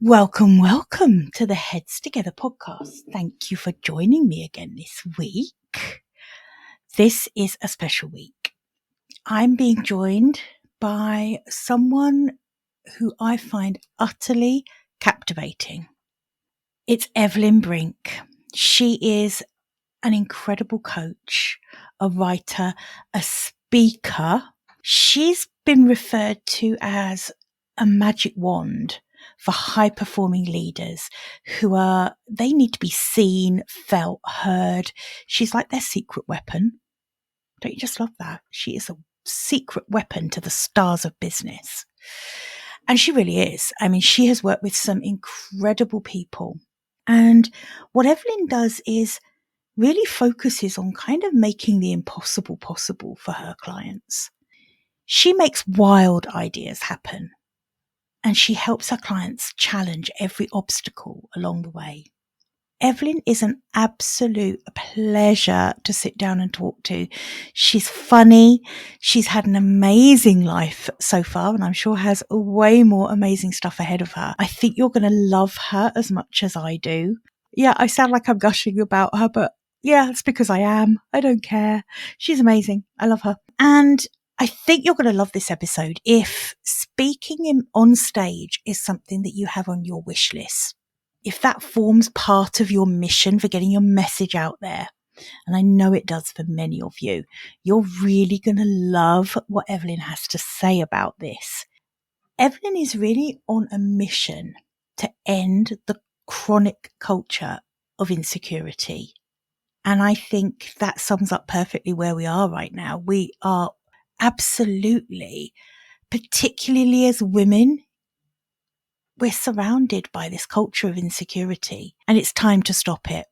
Welcome, welcome to the Heads Together podcast. Thank you for joining me again this week. This is a special week. I'm being joined by someone who I find utterly captivating. It's Evelyne Brink. She is an incredible coach, a writer, a speaker. She's been referred to as a magic wand for high-performing leaders they need to be seen, felt, heard. She's like their secret weapon. Don't you just love that? She is a secret weapon to the stars of business. And she really is. I mean, she has worked with some incredible people. And what Evelyne does is really focuses on kind of making the impossible possible for her clients. She makes wild ideas happen. And she helps her clients challenge every obstacle along the way. Evelyne is an absolute pleasure to sit down and talk to. She's funny. She's had an amazing life so far, and I'm sure has way more amazing stuff ahead of her. I think you're going to love her as much as I do. Yeah, I sound like I'm gushing about her, but yeah, it's because I am. I don't care. She's amazing. I love her. And I think you're going to love this episode if speaking on stage is something that you have on your wish list. If that forms part of your mission for getting your message out there, and I know it does for many of you, you're really going to love what Evelyne has to say about this. Evelyne is really on a mission to end the chronic culture of insecurity. And I think that sums up perfectly where we are right now. We are absolutely, particularly as women, we're surrounded by this culture of insecurity, and it's time to stop it.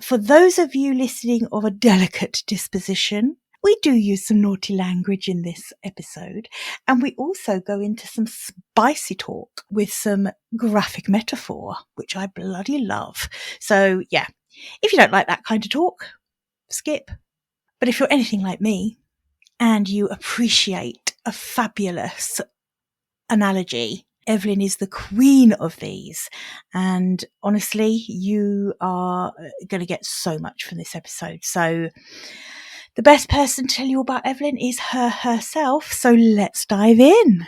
For those of you listening of a delicate disposition, we do use some naughty language in this episode, and we also go into some spicy talk with some graphic metaphor, which I bloody love. So yeah, if you don't like that kind of talk, skip. But if you're anything like me and you appreciate a fabulous analogy, Evelyne is the queen of these. And honestly, you are going to get so much from this episode. So the best person to tell you about Evelyne is her herself. So let's dive in.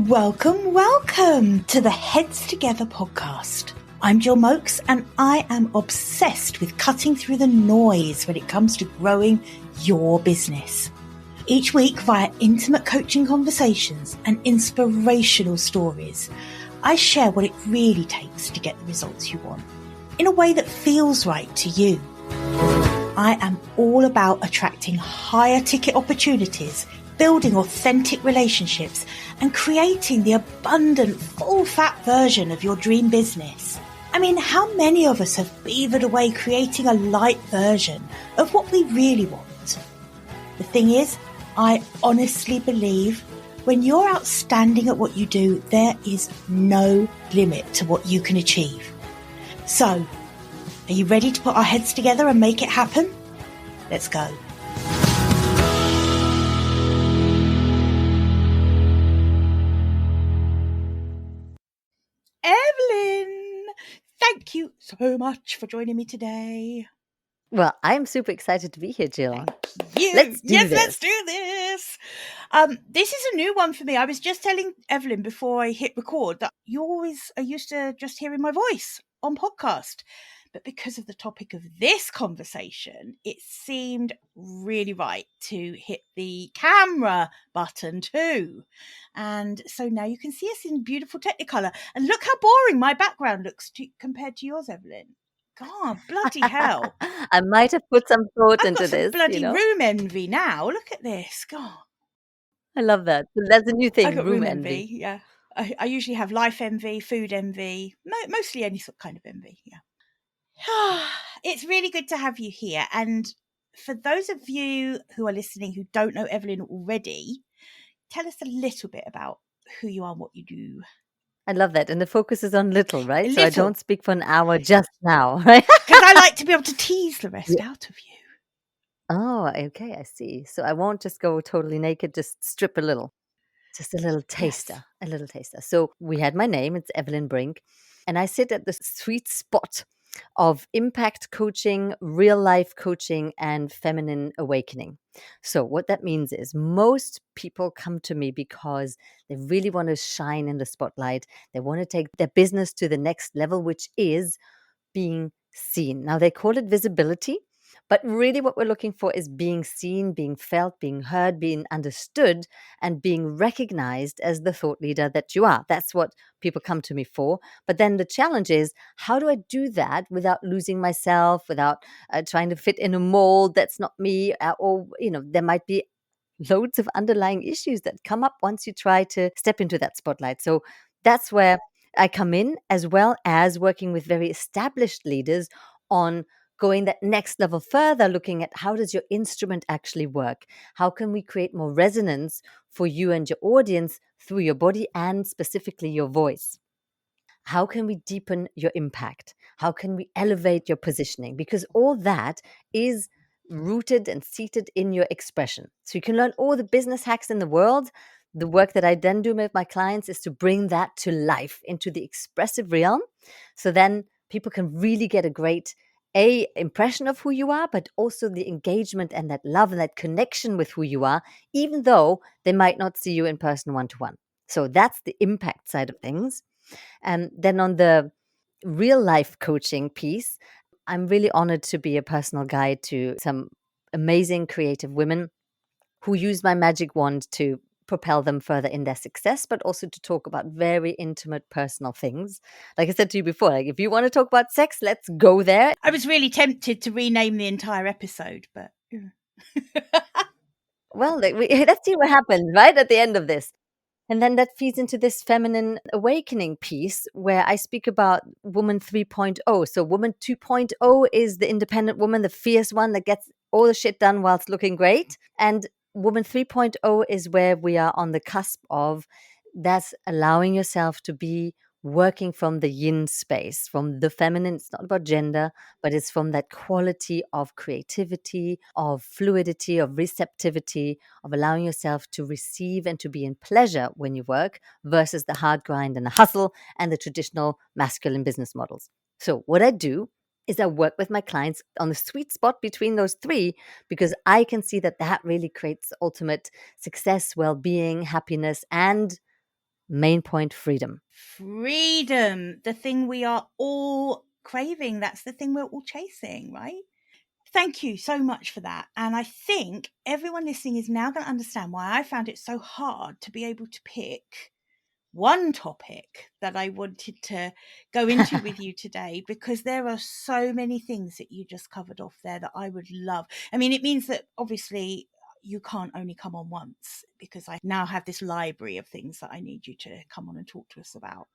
Welcome, welcome to the Heads Together podcast. I'm Jill Mokes, and I am obsessed with cutting through the noise when it comes to growing your business. Each week, via intimate coaching conversations and inspirational stories, I share what it really takes to get the results you want, in a way that feels right to you. I am all about attracting higher ticket opportunities, building authentic relationships, and creating the abundant, full-fat version of your dream business. I mean, how many of us have beavered away creating a light version of what we really want? The thing is, I honestly believe when you're outstanding at what you do, there is no limit to what you can achieve. So, are you ready to put our heads together and make it happen? Let's go. Evelyne, thank you so much for joining me today. Well, I'm super excited to be here, Jill. Let's do this. This is a new one for me. I was just telling Evelyne before I hit record that you always are used to just hearing my voice on podcast. But because of the topic of this conversation, it seemed really right to hit the camera button too. And so now you can see us in beautiful Technicolor. And look how boring my background looks compared to yours, Evelyne. God, bloody hell. I might have put some thought into this. I've got some bloody room envy now. Look at this. God. I love that. That's a new thing, I've got room envy. Yeah. I usually have life envy, food envy, mostly any sort of kind of envy. Yeah. It's really good to have you here. And for those of you who are listening who don't know Evelyne already, tell us a little bit about who you are and what you do. I love that. And the focus is on little, right? Little. So I don't speak for an hour just now, right? Because I like to be able to tease the rest out of you. Oh, okay. I see. So I won't just go totally naked, just strip a little. Just a little taster, Yes. a little taster. So we had my name, it's Evelyne Brink, and I sit at the sweet spot of impact coaching, real life coaching, and feminine awakening. So what that means is most people come to me because they really want to shine in the spotlight. They want to take their business to the next level, which is being seen. Now, they call it visibility, but really what we're looking for is being seen, being felt, being heard, being understood, and being recognized as the thought leader that you are. That's what people come to me for. But then the challenge is, how do I do that without losing myself, without trying to fit in a mold that's not me? Or, there might be loads of underlying issues that come up once you try to step into that spotlight. So that's where I come in, as well as working with very established leaders on going that next level further, looking at how does your instrument actually work? How can we create more resonance for you and your audience through your body and specifically your voice? How can we deepen your impact? How can we elevate your positioning? Because all that is rooted and seated in your expression. So you can learn all the business hacks in the world. The work that I then do with my clients is to bring that to life into the expressive realm. So then people can really get a great impression of who you are, but also the engagement and that love and that connection with who you are, even though they might not see you in person one to one. So that's the impact side of things. And then on the real life coaching piece, I'm really honored to be a personal guide to some amazing creative women who use my magic wand to propel them further in their success, but also to talk about very intimate personal things. Like I said to you before, like if you want to talk about sex, let's go there. I was really tempted to rename the entire episode, but Well, let's see what happens right at the end of this. And then that feeds into this feminine awakening piece where I speak about woman 3.0. So woman 2.0 is the independent woman, the fierce one that gets all the shit done whilst looking great. And woman 3.0 is where we are on the cusp of that's allowing yourself to be working from the yin space, from the feminine. It's not about gender, but it's from that quality of creativity, of fluidity, of receptivity, of allowing yourself to receive and to be in pleasure when you work versus the hard grind and the hustle and the traditional masculine business models. So what I do is I work with my clients on the sweet spot between those three, because I can see that that really creates ultimate success, well-being, happiness, and main point, freedom. freedom, the thing we are all craving. That's the thing we're all chasing, right? Thank you so much for that. And I think everyone listening is now going to understand why I found it so hard to be able to pick one topic that I wanted to go into with you today, because there are so many things that you just covered off there that I would love. I mean, it means that obviously you can't only come on once, because I now have this library of things that I need you to come on and talk to us about.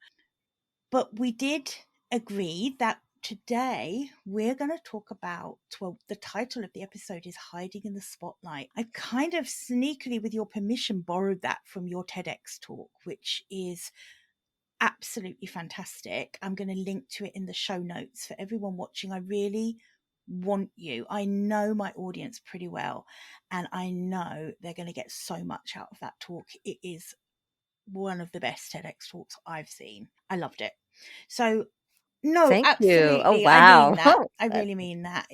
But we did agree that today we're going to talk about, well, the title of the episode is Hiding in the Spotlight. I kind of sneakily, with your permission, borrowed that from your TEDx talk, which is absolutely fantastic. I'm going to link to it in the show notes for everyone watching. I really want you. I know my audience pretty well, and I know they're going to get so much out of that talk. It is one of the best TEDx talks I've seen. I loved it. So, no, Thank you. Oh, absolutely. I mean wow. that. I really mean that.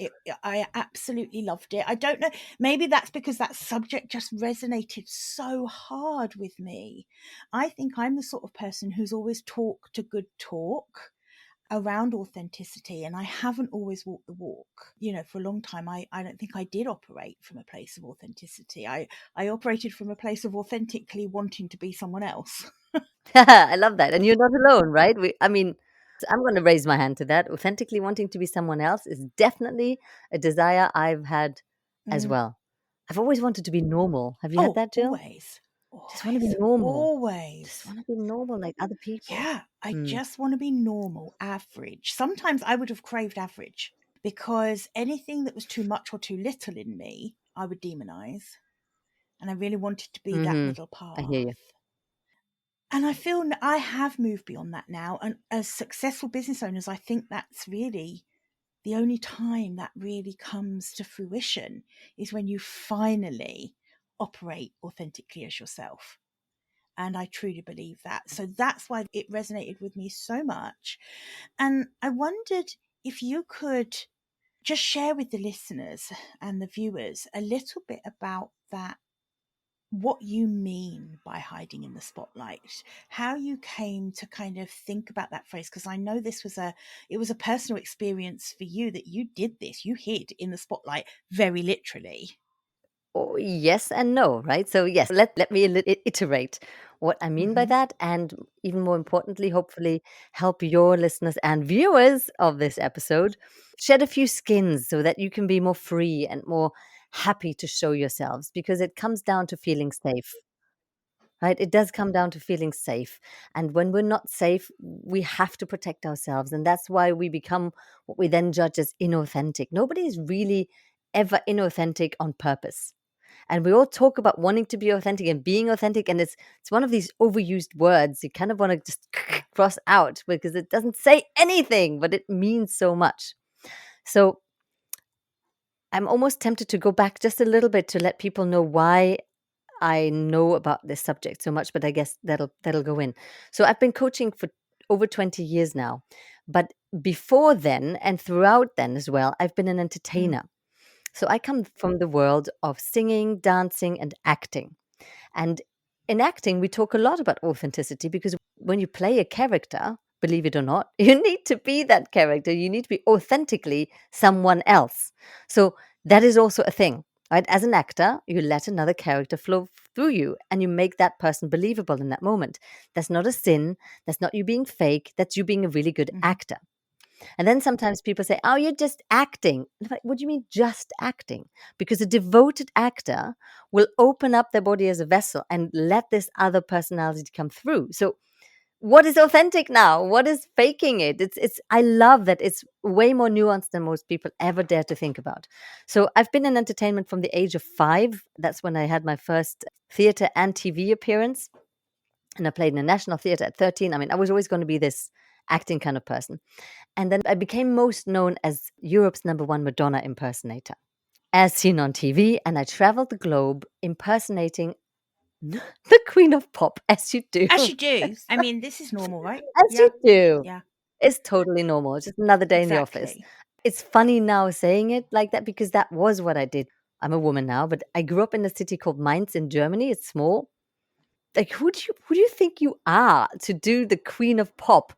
I absolutely loved it. I don't know. Maybe that's because that subject just resonated so hard with me. I think I'm the sort of person who's always talked a good talk around authenticity, and I haven't always walked the walk. You know, for a long time, I don't think I did operate from a place of authenticity. I operated from a place of authentically wanting to be someone else. I love that. And you're not alone, right? I'm going to raise my hand to that. Authentically wanting to be someone else is definitely a desire I've had as Mm. well. I've always wanted to be normal. Have you had Oh, that, Jill? always, Just want to be always, normal. Just always. want to be normal like other people. Yeah, I Mm. just want to be normal, average. Sometimes I would have craved average, because anything that was too much or too little in me, I would demonize. And I really wanted to be that Mm-hmm. middle I hear path. you. And I feel I have moved beyond that now. And as successful business owners, I think that's really the only time that really comes to fruition, is when you finally operate authentically as yourself. And I truly believe that. So that's why it resonated with me so much. And I wondered if you could just share with the listeners and the viewers a little bit about that, what you mean by hiding in the spotlight, how you came to kind of think about that phrase, because I know it was a personal experience for you, that you did this, you hid in the spotlight very literally. Oh, yes and no, right? So yes, let me iterate what I mean by that, and even more importantly, hopefully help your listeners and viewers of this episode shed a few skins so that you can be more free and more happy to show yourselves, because it comes down to feeling safe. Right? It does come down to feeling safe. And when we're not safe, we have to protect ourselves. And that's why we become what we then judge as inauthentic. Nobody is really ever inauthentic on purpose. And we all talk about wanting to be authentic and being authentic. And it's one of these overused words you kind of want to just cross out, because it doesn't say anything, but it means so much. So I'm almost tempted to go back just a little bit to let people know why I know about this subject so much, but I guess that'll go in. So I've been coaching for over 20 years now. But before then and throughout then as well, I've been an entertainer. So I come from the world of singing, dancing, and acting. And in acting, we talk a lot about authenticity, because when you play a character, believe it or not, you need to be that character. You need to be authentically someone else. So that is also a thing, right? As an actor, you let another character flow through you and you make that person believable in that moment. That's not a sin. That's not you being fake. That's you being a really good actor. And then sometimes people say, "Oh, you're just acting." And I'm like, what do you mean just acting? Because a devoted actor will open up their body as a vessel and let this other personality come through. So what is authentic now? What is faking it? It's I love that it's way more nuanced than most people ever dare to think about. So I've been in entertainment from the age of 5. That's when I had my first theater and TV appearance. And I played in a national theater at 13. I mean, I was always going to be this acting kind of person. And then I became most known as Europe's #1 Madonna impersonator, as seen on TV. And I traveled the globe impersonating the Queen of Pop, as you do. As you do. I mean, this is normal, right? As you do. Yeah, It's totally normal. It's just another day in the office. exactly. It's funny now saying it like that, because that was what I did. I'm a woman now, but I grew up in a city called Mainz in Germany. It's small. Like, who do you think you are to do the Queen of Pop?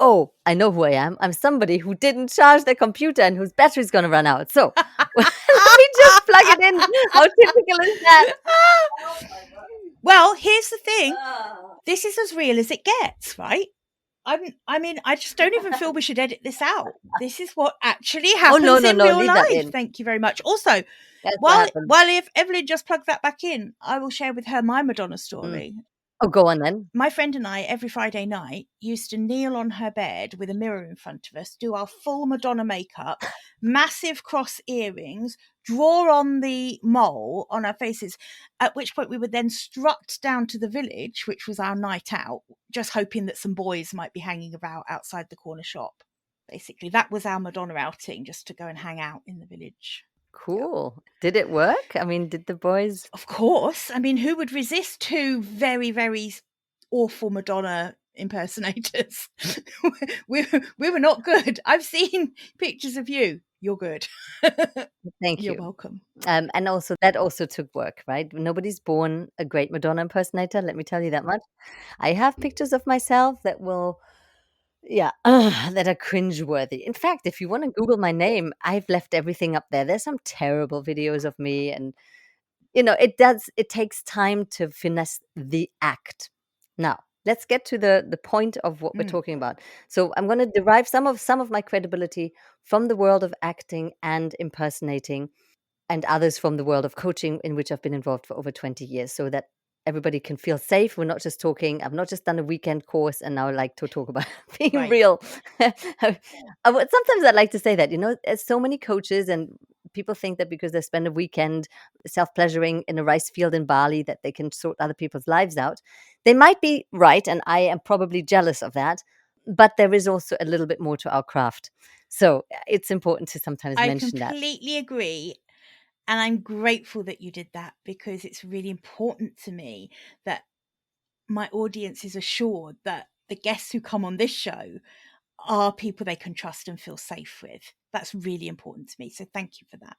Oh, I know who I am. I'm somebody who didn't charge their computer and whose battery's going to run out. So let me just plug it in. How typical is that? Well, here's the thing. This is as real as it gets, right? I mean, I just don't even feel we should edit this out. This is what actually happens no, in real leave that life. in. Thank you very much. Also, That's what happened. while if Evelyne just plugged that back in, I will share with her my Madonna story. Oh, go on then. My friend and I, every Friday night, used to kneel on her bed with a mirror in front of us, do our full Madonna makeup, massive cross earrings, draw on the mole on our faces, at which point we would then strut down to the village, which was our night out, just hoping that some boys might be hanging about outside the corner shop. Basically, that was our Madonna outing, just to go and hang out in the village. Cool. Yeah. Did it work? I mean, did the boys? Of course. I mean, who would resist two very, very awful Madonna impersonators? we were not good. I've seen pictures of you. You're good. Thank you. You're welcome. And also that also took work, right? Nobody's born a great Madonna impersonator. Let me tell you that much. I have pictures of myself that will, yeah, that are cringeworthy. In fact, if you want to Google my name, I've left everything up there. There's some terrible videos of me, and it takes time to finesse the act. Now, let's get to the point of what we're talking about. So I'm going to derive some of my credibility from the world of acting and impersonating, and others from the world of coaching, in which I've been involved for over 20 years, so that everybody can feel safe. We're not just talking. I've not just done a weekend course and now I like to talk about being real. Sometimes I like to say that, there's so many coaches, and people think that because they spend a weekend self-pleasuring in a rice field in Bali, that they can sort other people's lives out. They might be right, and I am probably jealous of that. But there is also a little bit more to our craft. So it's important to sometimes mention that. I completely agree. And I'm grateful that you did that, because it's really important to me that my audience is assured that the guests who come on this show are people they can trust and feel safe with. That's really important to me. So thank you for that.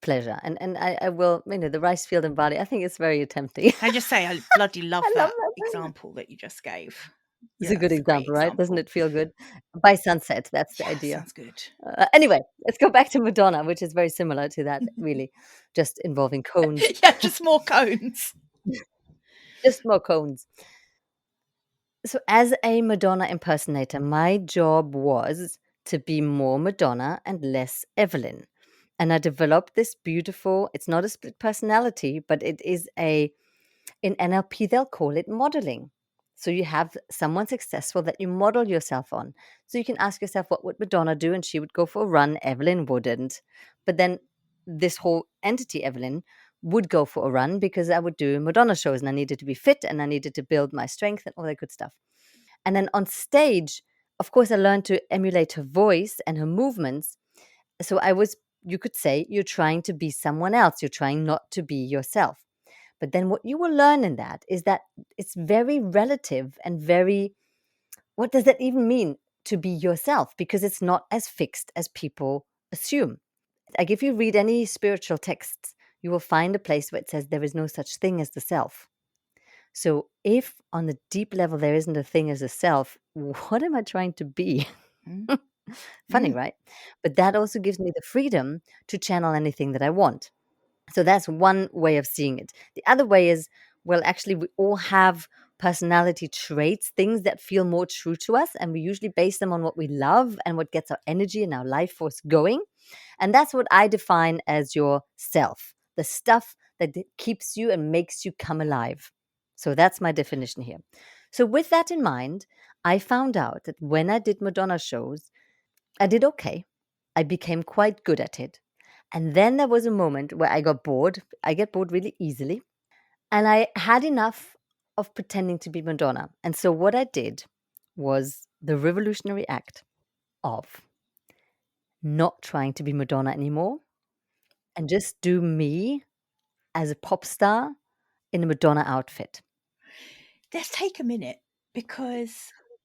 Pleasure. And I will, the rice field in Bali, I think it's very tempting. Can I just say, I bloody love I love that that. example that you just gave. It's a good It's a great example, right? Doesn't example. it feel good? By sunset, that's the idea. Sounds good. Anyway, let's go back to Madonna, which is very similar to that, really, just involving cones. Yeah, just more cones. Just more cones. So, as a Madonna impersonator, my job was to be more Madonna and less Evelyne. And I developed this beautiful, it's not a split personality, but it is in NLP, they'll call it modeling. So you have someone successful that you model yourself on. So you can ask yourself, what would Madonna do? And she would go for a run. Evelyne wouldn't. But then this whole entity, Evelyne, would go for a run because I would do Madonna shows and I needed to be fit and I needed to build my strength and all that good stuff. And then on stage, of course, I learned to emulate her voice and her movements. So you could say, you're trying to be someone else. You're trying not to be yourself. But then what you will learn in that is that it's very relative and what does that even mean to be yourself? Because it's not as fixed as people assume. Like if you read any spiritual texts, you will find a place where it says there is no such thing as the self. So if on the deep level there isn't a thing as a self, what am I trying to be? Funny, right? But that also gives me the freedom to channel anything that I want. So that's one way of seeing it. The other way is, well, actually, we all have personality traits, things that feel more true to us, and we usually base them on what we love and what gets our energy and our life force going. And that's what I define as your self, the stuff that keeps you and makes you come alive. So that's my definition here. So with that in mind, I found out that when I did Madonna shows, I did okay. I became quite good at it. And then there was a moment where I got bored. I get bored really easily. And I had enough of pretending to be Madonna. And so what I did was the revolutionary act of not trying to be Madonna anymore and just do me as a pop star in a Madonna outfit. Let's take a minute, because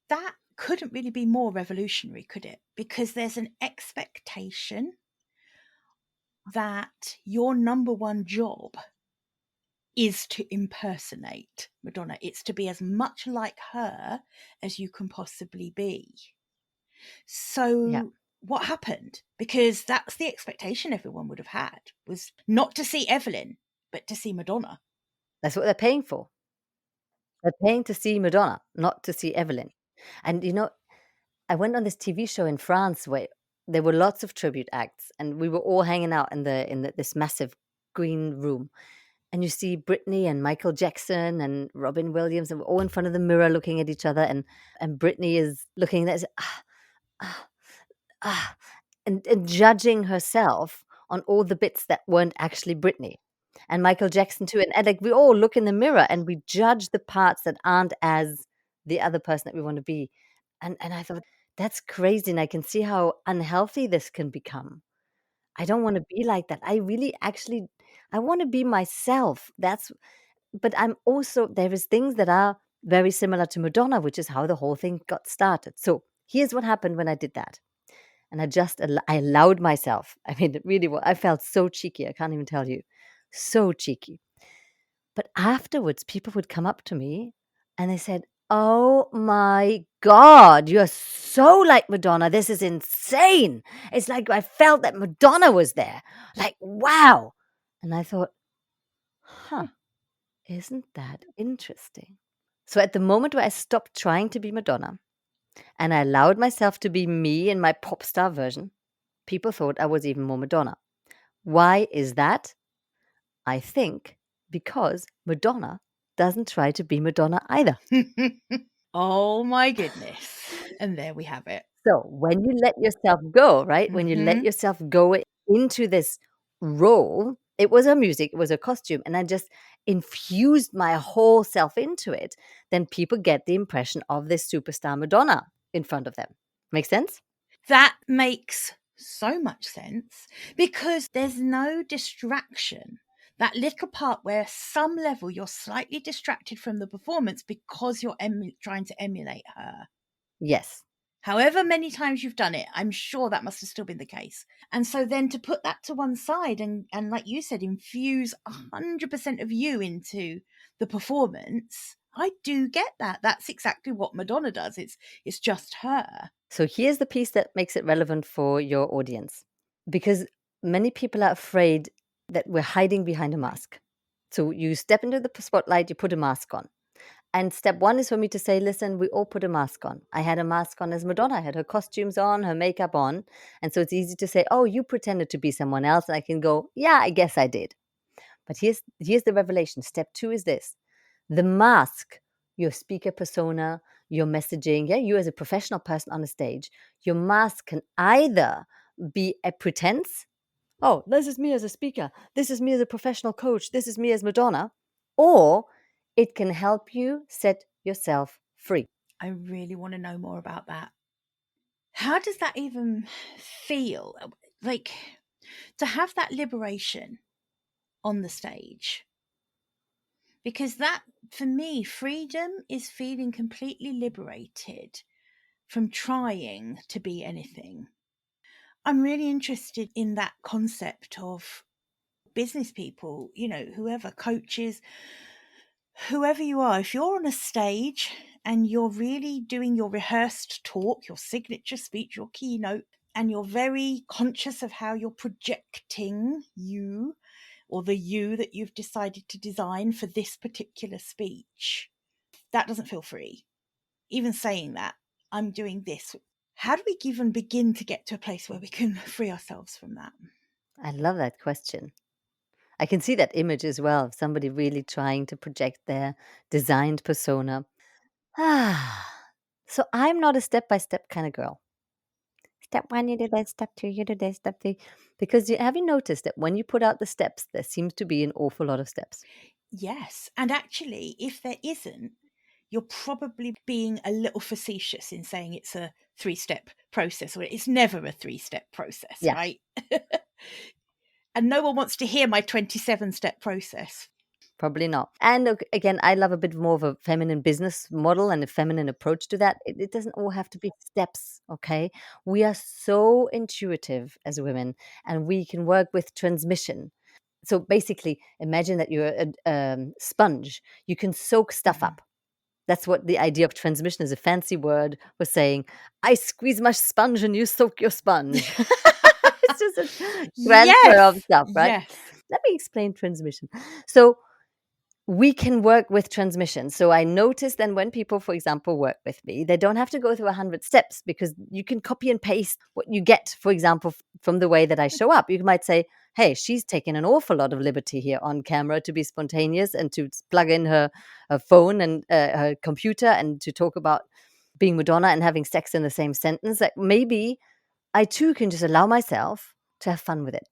that couldn't really be more revolutionary, could it? Because there's an expectation that your number one job is to impersonate Madonna. It's to be as much like her as you can possibly be. So what happened? Because that's the expectation everyone would have had, was not to see Evelyne, but to see Madonna. That's what they're paying for. They're paying to see Madonna, not to see Evelyne. And I went on this TV show in France where there were lots of tribute acts, and we were all hanging out in this massive green room. And you see Britney and Michael Jackson and Robin Williams, and we're all in front of the mirror looking at each other. And Britney is looking at and judging herself on all the bits that weren't actually Britney. And Michael Jackson too. And like we all look in the mirror and we judge the parts that aren't as the other person that we want to be. And I thought, that's crazy. And I can see how unhealthy this can become. I don't want to be like that. I really actually, I want to be myself. But I'm also, there is things that are very similar to Madonna, which is how the whole thing got started. So here's what happened when I did that. And I allowed myself. I mean, it really was. I felt so cheeky. I can't even tell you. So cheeky. But afterwards, people would come up to me and they said, "Oh my God, you're so like Madonna. This is insane. It's like I felt that Madonna was there. Like, wow." And I thought, isn't that interesting? So at the moment where I stopped trying to be Madonna and I allowed myself to be me in my pop star version, people thought I was even more Madonna. Why is that? I think because Madonna doesn't try to be Madonna either. Oh my goodness. And there we have it. So when you let yourself go, right? When you let yourself go into this role, it was her music, it was her costume, and I just infused my whole self into it, then people get the impression of this superstar Madonna in front of them. Make sense? That makes so much sense, because there's no distraction That little part where some level you're slightly distracted from the performance because you're trying to emulate her. Yes. However many times you've done it, I'm sure that must have still been the case. And so then to put that to one side and like you said, infuse 100% of you into the performance, I do get that. That's exactly what Madonna does. It's just her. So here's the piece that makes it relevant for your audience, because many people are afraid that we're hiding behind a mask. So you step into the spotlight, you put a mask on. And step one is for me to say, listen, we all put a mask on. I had a mask on as Madonna. I had her costumes on, her makeup on. And so it's easy to say, oh, you pretended to be someone else. And I can go, yeah, I guess I did. But here's the revelation. Step two is this. The mask, your speaker persona, your messaging, you as a professional person on a stage, your mask can either be a pretense. Oh, this is me as a speaker. This is me as a professional coach. This is me as Madonna. Or it can help you set yourself free. I really want to know more about that. How does that even feel? Like to have that liberation on the stage? Because that, for me, freedom is feeling completely liberated from trying to be anything. I'm really interested in that concept of business people, whoever, coaches, whoever you are. If you're on a stage and you're really doing your rehearsed talk, your signature speech, your keynote, and you're very conscious of how you're projecting you or the you that you've decided to design for this particular speech, that doesn't feel free. Even saying that, I'm doing this. How do we even begin to get to a place where we can free ourselves from that? I love that question. I can see that image as well of somebody really trying to project their designed persona. So I'm not a step-by-step kind of girl. Step one, you do this. Step two, you do this. Step three. Because have you noticed that when you put out the steps, there seems to be an awful lot of steps? Yes. And actually, if there isn't, you're probably being a little facetious in saying it's a 3-step process, or it's never a 3-step process, Yeah. right? And no one wants to hear my 27-step process. Probably not. And again, I love a bit more of a feminine business model and a feminine approach to that. It doesn't all have to be steps, okay? We are so intuitive as women, and we can work with transmission. So basically, imagine that you're a sponge. You can soak stuff up. That's what the idea of transmission is, a fancy word for saying, I squeeze my sponge and you soak your sponge. It's just a transfer of stuff, right? Yes. Let me explain transmission. So we can work with transmission. So I notice then when people, for example, work with me, they don't have to go through 100 steps, because you can copy and paste what you get, for example, from the way that I show up. You might say, hey, she's taken an awful lot of liberty here on camera to be spontaneous and to plug in her phone and her computer and to talk about being Madonna and having sex in the same sentence. Like maybe I too can just allow myself to have fun with it.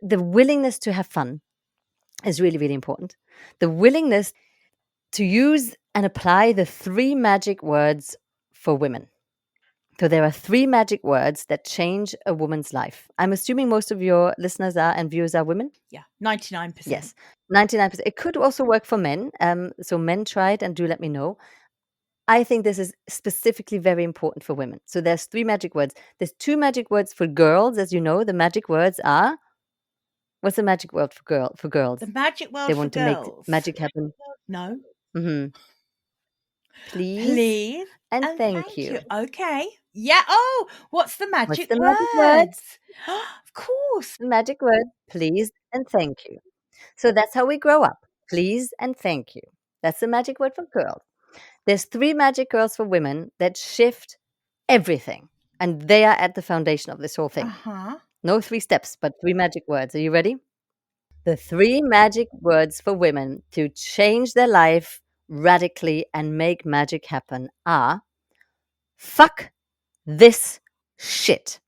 The willingness to have fun is really, really important. The willingness to use and apply the 3 magic words for women. So there are 3 magic words that change a woman's life. I'm assuming most of your listeners and viewers are women? Yeah, 99%. Yes, 99%. It could also work for men. So men try it and do let me know. I think this is specifically very important for women. So there's 3 magic words. There's 2 magic words for girls. As you know, the magic words are, what's the magic word for girls? The magic word They for want to make girls. magic happen. No. Please and thank you. Okay. Yeah. Oh, what's the magic What's the magic word? words? Of course. The magic word, please and thank you. So that's how we grow up. Please and thank you. That's the magic word for girls. There's 3 magic words for women that shift everything. And they are at the foundation of this whole thing. No 3 steps, but 3 magic words. Are you ready? The 3 magic words for women to change their life radically and make magic happen are: fuck this shit.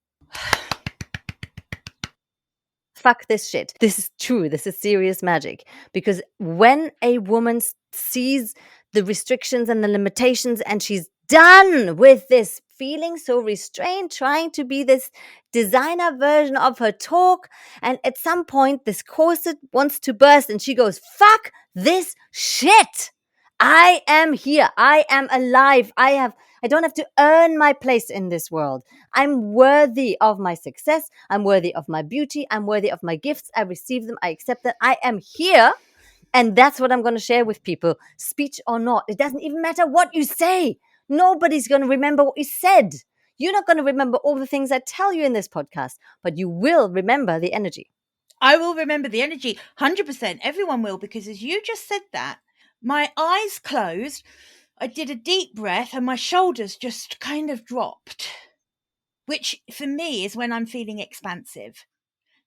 Fuck this shit. This is true. This is serious magic. Because when a woman sees the restrictions and the limitations and she's done with this feeling so restrained, trying to be this designer version of her talk. And at some point, this corset wants to burst, and she goes, fuck this shit. I am here. I am alive. I don't have to earn my place in this world. I'm worthy of my success. I'm worthy of my beauty. I'm worthy of my gifts. I receive them. I accept that. I am here. And that's what I'm going to share with people, speech or not. It doesn't even matter what you say. Nobody's going to remember what you said. You're not going to remember all the things I tell you in this podcast, but you will remember the energy. I will remember the energy, 100%. Everyone will, because as you just said that, my eyes closed, I did a deep breath, and my shoulders just kind of dropped, which for me is when I'm feeling expansive.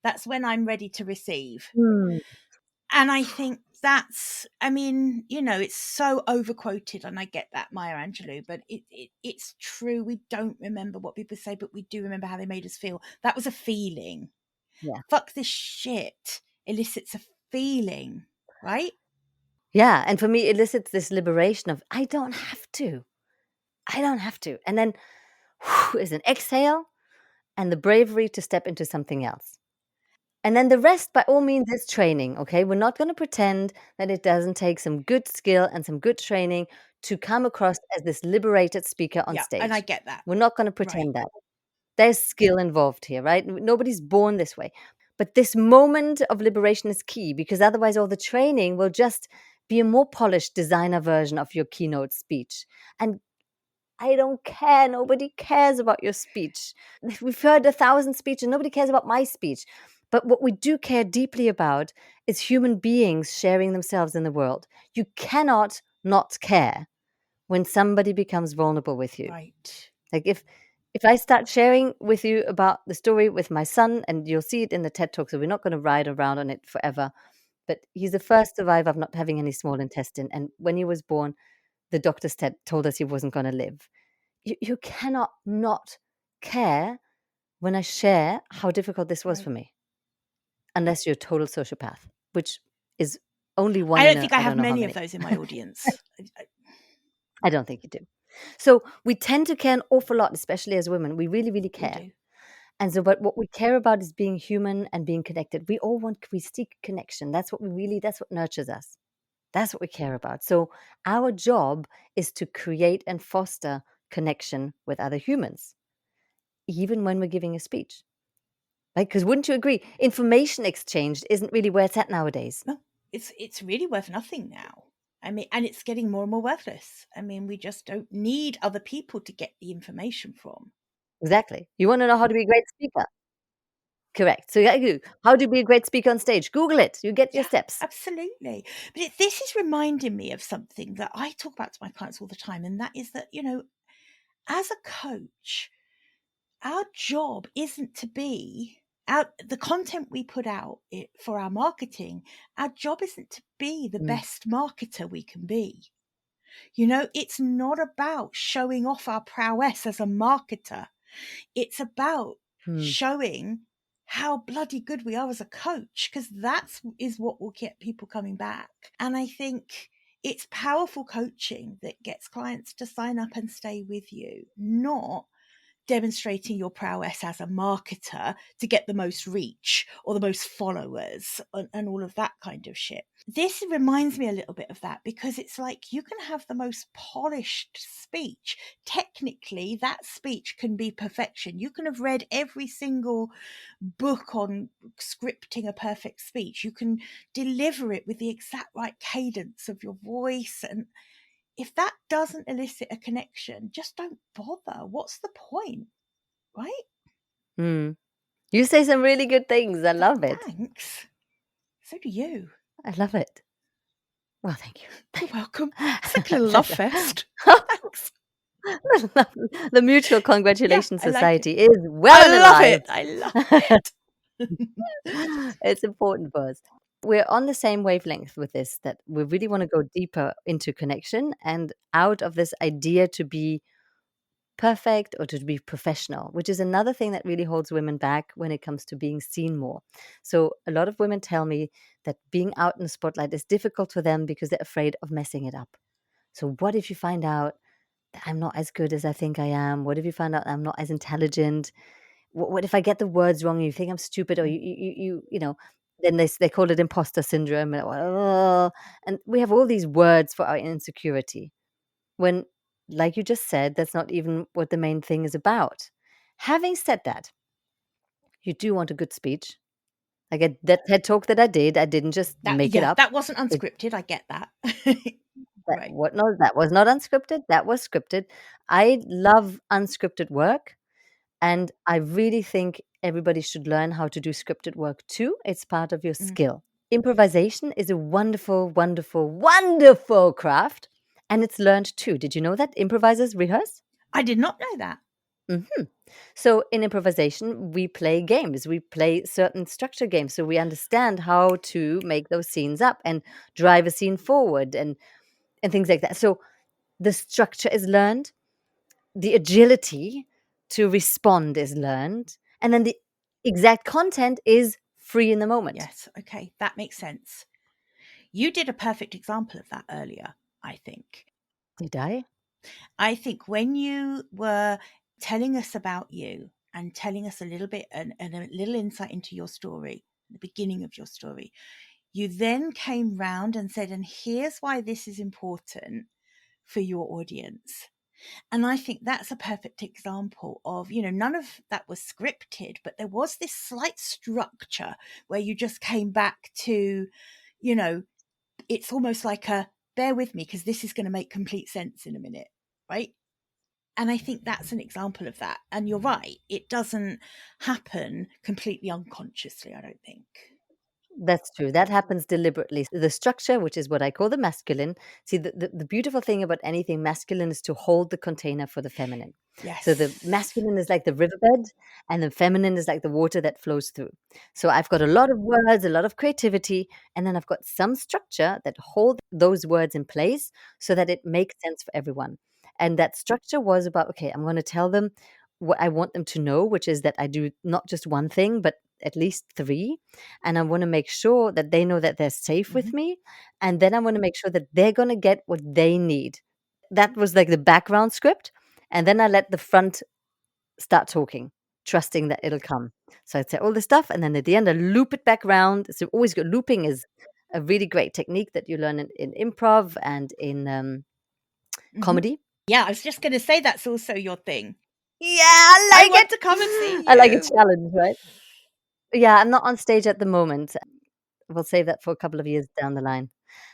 That's when I'm ready to receive. And I think that's, I mean, it's so overquoted, and I get that, Maya Angelou, but it's true. We don't remember what people say, but we do remember how they made us feel. That was a feeling. Yeah. Fuck this shit elicits a feeling, right? Yeah. And for me, it elicits this liberation of, I don't have to. I don't have to. And then is an exhale and the bravery to step into something else. And then the rest, by all means, is training. Okay. We're not going to pretend that it doesn't take some good skill and some good training to come across as this liberated speaker on Yeah, stage. and I get that. We're not going to pretend that. There's skill involved here, right? Nobody's born this way. But this moment of liberation is key, because otherwise all the training will just be a more polished designer version of your keynote speech. And I don't care. Nobody cares about your speech. We've heard 1,000 speeches. Nobody cares about my speech. But what we do care deeply about is human beings sharing themselves in the world. You cannot not care when somebody becomes vulnerable with you. Right. Like if I start sharing with you about the story with my son, and you'll see it in the TED Talk, so we're not going to ride around on it forever. But he's the first survivor of not having any small intestine. And when he was born, the doctors told us he wasn't going to live. You cannot not care when I share how difficult this was for me, unless you're a total sociopath, which is only one. I don't think I have don't know how many many of those in my audience. I don't think you do. So we tend to care an awful lot, especially as women. We really, really care. We do. And so, but what we care about is being human and being connected. We seek connection. That's what nurtures us. That's what we care about. So our job is to create and foster connection with other humans, even when we're giving a speech. Right? Because wouldn't you agree? Information exchange isn't really where it's at nowadays. No, it's really worth nothing now. I mean, and it's getting more and more worthless. I mean, we just don't need other people to get the information from. Exactly. You want to know how to be a great speaker? Correct. So how to be a great speaker on stage? Google it. You get your steps. Absolutely. But this is reminding me of something that I talk about to my clients all the time. And that is that, as a coach, our job isn't to be the content we put out for our marketing. Our job isn't to be the best marketer we can be. It's not about showing off our prowess as a marketer. It's about showing how bloody good we are as a coach, because that is what will get people coming back. And I think it's powerful coaching that gets clients to sign up and stay with you, not demonstrating your prowess as a marketer to get the most reach or the most followers and all of that kind of shit. This reminds me a little bit of that, because it's like you can have the most polished speech. Technically, that speech can be perfection. You can have read every single book on scripting a perfect speech. You can deliver it with the exact right cadence of your voice, and if that doesn't elicit a connection, just don't bother. What's the point? Right? You say some really good things. I love it. Thanks. So do you. I love it. Well, thank you. You're welcome. It's like a little love fest. Thanks. The Mutual Congratulations I like Society it. is well and alive. I love it. It's important for us. We're on the same wavelength with this, that we really want to go deeper into connection and out of this idea to be perfect or to be professional, which is another thing that really holds women back when it comes to being seen more. So a lot of women tell me that being out in the spotlight is difficult for them because they're afraid of messing it up. So what if you find out I'm not as good as I think I am? What if you find out I'm not as intelligent? What if I get the words wrong and you think I'm stupid, or you know, then they call it imposter syndrome, and, "Oh," and we have all these words for our insecurity when, like you just said, that's not even what the main thing is about. Having said that, you do want a good speech. Like that TED Talk that I didn't just make it up. That wasn't It unscripted. I get that. that Right. what no, that was not unscripted, that was scripted. I love unscripted work, and I really think everybody should learn how to do scripted work too. It's part of your Mm. skill. Improvisation is a wonderful, wonderful, wonderful craft, and it's learned too. Did you know that improvisers rehearse? I did not know that. So in improvisation, we play games. We play certain structure games, so we understand how to make those scenes up and drive a scene forward and things like that. So the structure is learned, the agility to respond is learned, and then the exact content is free in the moment. Yes. Okay. That makes sense. You did a perfect example of that earlier, I think. Did I? I think when you were telling us about you and telling us a little bit and a little insight into your story, the beginning of your story, you then came round and said, and here's why this is important for your audience. And I think that's a perfect example of, none of that was scripted, but there was this slight structure where you just came back to, it's almost like a bear with me because this is going to make complete sense in a minute, right? And I think that's an example of that. And you're right, it doesn't happen completely unconsciously, I don't think. That's true. That happens deliberately. The structure, which is what I call the masculine. See, the beautiful thing about anything masculine is to hold the container for the feminine. So the Yes. masculine is like the riverbed, and the feminine is like the water that flows through. So I've got a lot of words, a lot of creativity, and then I've got some structure that hold those words in place so that it makes sense for everyone. And that structure was about, okay, I'm going to tell them what I want them to know, which is that I do not just one thing, but at least three, and I want to make sure that they know that they're safe with Mm-hmm. me, and then I want to make sure that they're going to get what they need. That was like the background script, and then I let the front start talking, trusting that it'll come. So I'd say all this stuff, and then at the end I loop it back around. So always good. Looping is a really great technique that you learn in improv and in Mm-hmm. comedy. Yeah, I was just going to say that's also your thing. Yeah, I I like want it. to come and see I like a you. challenge, right? Yeah, I'm not on stage at the moment. We'll save that for a couple of years down the line.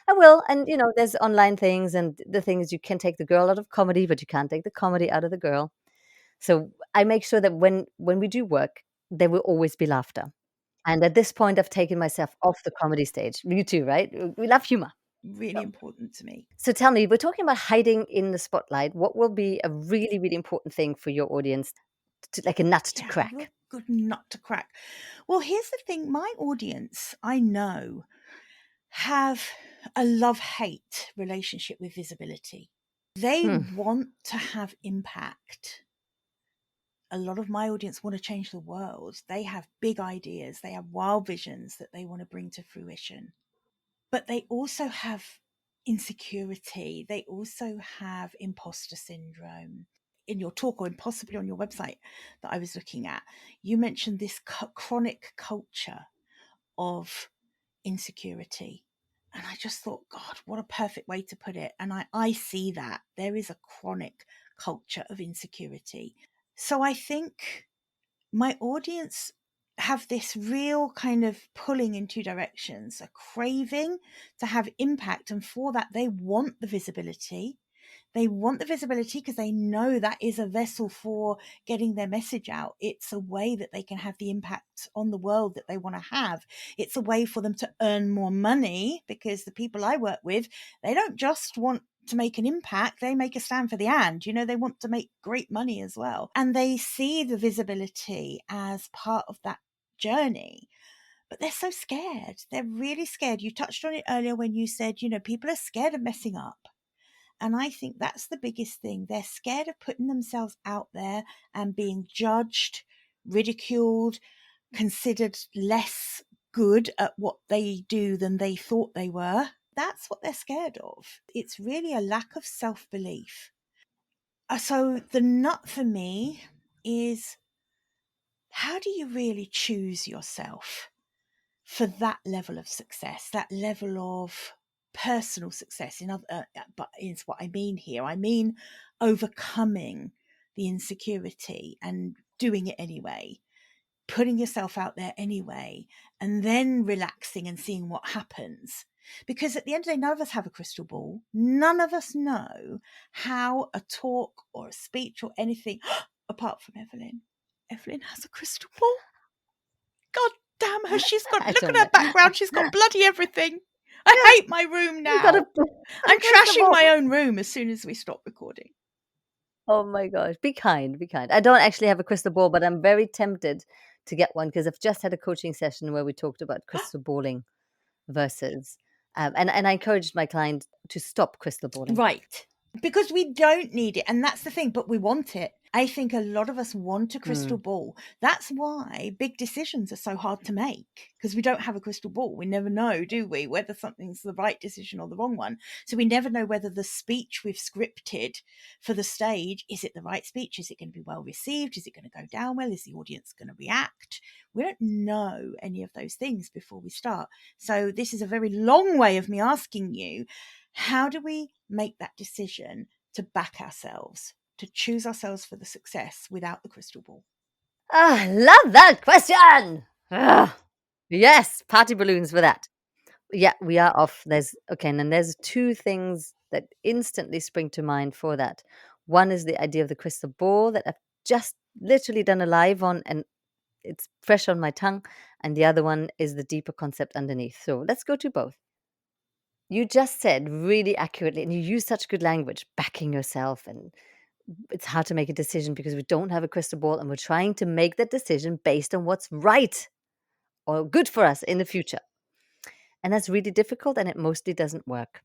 I will, and, there's online things, and the thing is you can take the girl out of comedy, but you can't take the comedy out of the girl. So I make sure that when we do work, there will always be laughter. And at this point, I've taken myself off the comedy stage. You too, right? We love humor. Really important to me. So tell me, we're talking about hiding in the spotlight. What will be a really, really important thing for your audience, like a nut to Yeah, a real crack? good nut to crack. Well, here's the thing, my audience, I know, have a love-hate relationship with visibility. They Hmm. want to have impact. A lot of my audience want to change the world. They have big ideas. They have wild visions that they want to bring to fruition. But they also have insecurity. They also have imposter syndrome. In your talk, or possibly on your website that I was looking at, you mentioned this chronic culture of insecurity. And I just thought, God, what a perfect way to put it. And I see that there is a chronic culture of insecurity. So I think my audience have this real kind of pulling in two directions, a craving to have impact. And for that, they want the visibility. They want the visibility because they know that is a vessel for getting their message out. It's a way that they can have the impact on the world that they want to have. It's a way for them to earn more money, because the people I work with, they don't just want to make an impact, they make a stand for the and, they want to make great money as well. And they see the visibility as part of that journey. But they're so scared. They're really scared. You touched on it earlier when you said, people are scared of messing up. And I think that's the biggest thing. They're scared of putting themselves out there and being judged, ridiculed, considered less good at what they do than they thought they were. That's what they're scared of. It's really a lack of self-belief. So the nut for me is, how do you really choose yourself for that level of success, that level of personal success? But is what I mean here. I mean overcoming the insecurity and doing it anyway, putting yourself out there anyway, and then relaxing and seeing what happens. Because at the end of the day, none of us have a crystal ball. None of us know how a talk or a speech or anything, apart from Evelyne. Evelyne has a crystal ball. God damn her. She's got, I look at don't her know. background. She's got bloody everything. I Yeah, hate my room you got now. a I'm crystal trashing ball. my own room as soon as we stop recording. Oh my gosh. Be kind. Be kind. I don't actually have a crystal ball, but I'm very tempted to get one because I've just had a coaching session where we talked about crystal balling versus, and I encouraged my client to stop crystal balling. Right. Because we don't need it. And that's the thing, but we want it. I think a lot of us want a crystal ball. That's why big decisions are so hard to make, because we don't have a crystal ball. We never know, do we, whether something's the right decision or the wrong one. So we never know whether the speech we've scripted for the stage, is it the right speech? Is it going to be well received? Is it going to go down well? Is the audience going to react? We don't know any of those things before we start. So this is a very long way of me asking you, how do we make that decision to back ourselves, to choose ourselves for the success without the crystal ball? Ah, love that question. Yes, party balloons for that. Yeah, we are off. And then there's two things that instantly spring to mind for that. One is the idea of the crystal ball that I've just literally done a live on, and it's fresh on my tongue. And the other one is the deeper concept underneath. So let's go to both. You just said really accurately, and you use such good language, backing yourself, and it's hard to make a decision because we don't have a crystal ball and we're trying to make that decision based on what's right or good for us in the future. And that's really difficult and it mostly doesn't work.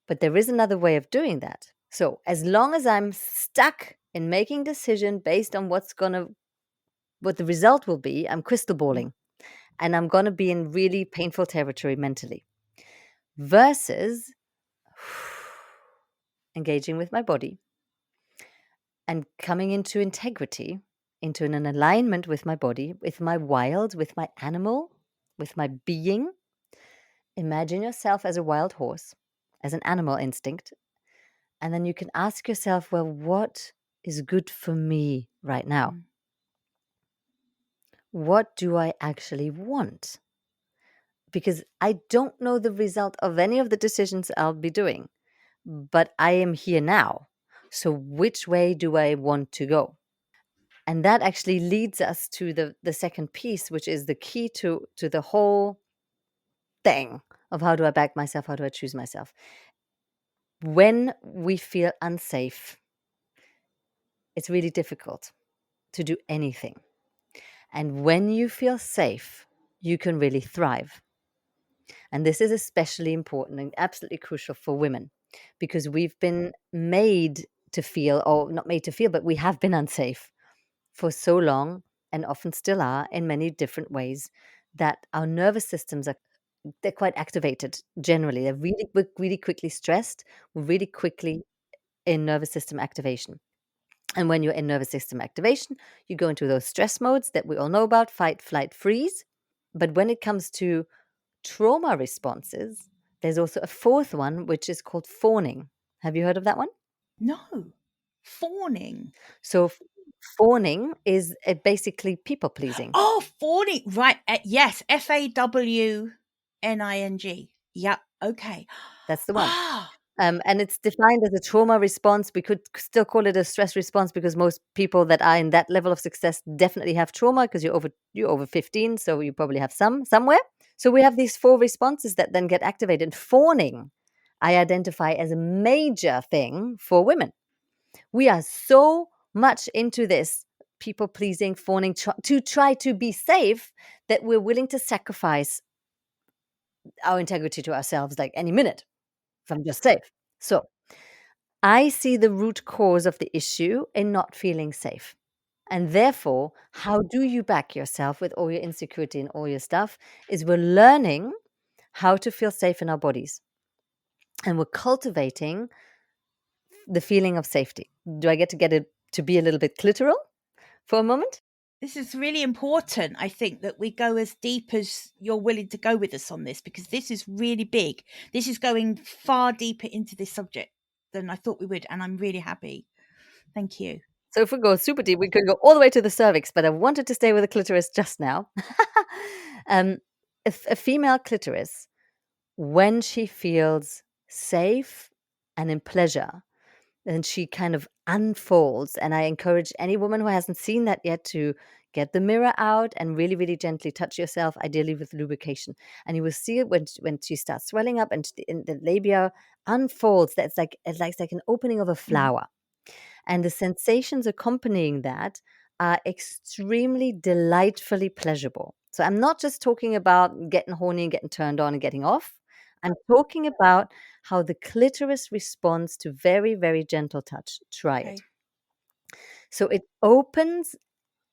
But there is another way of doing that. So as long as I'm stuck in making decision based on what the result will be, I'm crystal balling and I'm going to be in really painful territory mentally. Versus engaging with my body and coming into integrity, into an alignment with my body, with my wild, with my animal, with my being. Imagine yourself as a wild horse, as an animal instinct. And then you can ask yourself, well, what is good for me right now? What do I actually want? Because I don't know the result of any of the decisions I'll be doing, but I am here now. So which way do I want to go? And that actually leads us to the second piece, which is the key to the whole thing of how do I back myself, how do I choose myself. When we feel unsafe, it's really difficult to do anything. And when you feel safe, you can really thrive. And this is especially important and absolutely crucial for women because we've been made to feel, or not made to feel, but we have been unsafe for so long and often still are in many different ways that our nervous systems they're quite activated generally. They're really quickly stressed, really quickly in nervous system activation. And when you're in nervous system activation, you go into those stress modes that we all know about, fight, flight, freeze. But when it comes to trauma responses, there's also a fourth one, which is called fawning. Have you heard of that one? No. Fawning. So fawning is basically people pleasing. Oh, fawning. Right. Yes. Fawning. Yeah. Okay. That's the one. And it's defined as a trauma response. We could still call it a stress response because most people that are in that level of success definitely have trauma because you're over 15, so you probably have some somewhere. So we have these four responses that then get activated. Fawning, I identify as a major thing for women. We are so much into this people pleasing, fawning, to try to be safe that we're willing to sacrifice our integrity to ourselves like any minute if I'm just safe. So I see the root cause of the issue in not feeling safe. And therefore, how do you back yourself with all your insecurity and all your stuff? Is we're learning how to feel safe in our bodies. And we're cultivating the feeling of safety. Do I get it to be a little bit clitoral for a moment? This is really important, I think, that we go as deep as you're willing to go with us on this, because this is really big. This is going far deeper into this subject than I thought we would, and I'm really happy. Thank you. So if we go super deep, we could go all the way to the cervix, but I wanted to stay with the clitoris just now. A female clitoris, when she feels safe and in pleasure, then she kind of unfolds. And I encourage any woman who hasn't seen that yet to get the mirror out and really, really gently touch yourself, ideally with lubrication. And you will see it when she starts swelling up and the labia unfolds. That's like it's like an opening of a flower. And the sensations accompanying that are extremely delightfully pleasurable. So I'm not just talking about getting horny and getting turned on and getting off. I'm talking about how the clitoris responds to very, very gentle touch. Try it. Okay. So it opens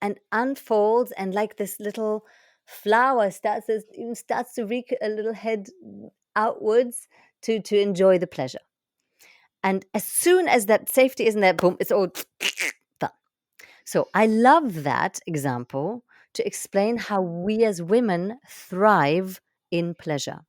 and unfolds, and like this little flower starts to reach a little head outwards to enjoy the pleasure. And as soon as that safety isn't there, boom, it's all done. So I love that example to explain how we as women thrive in pleasure.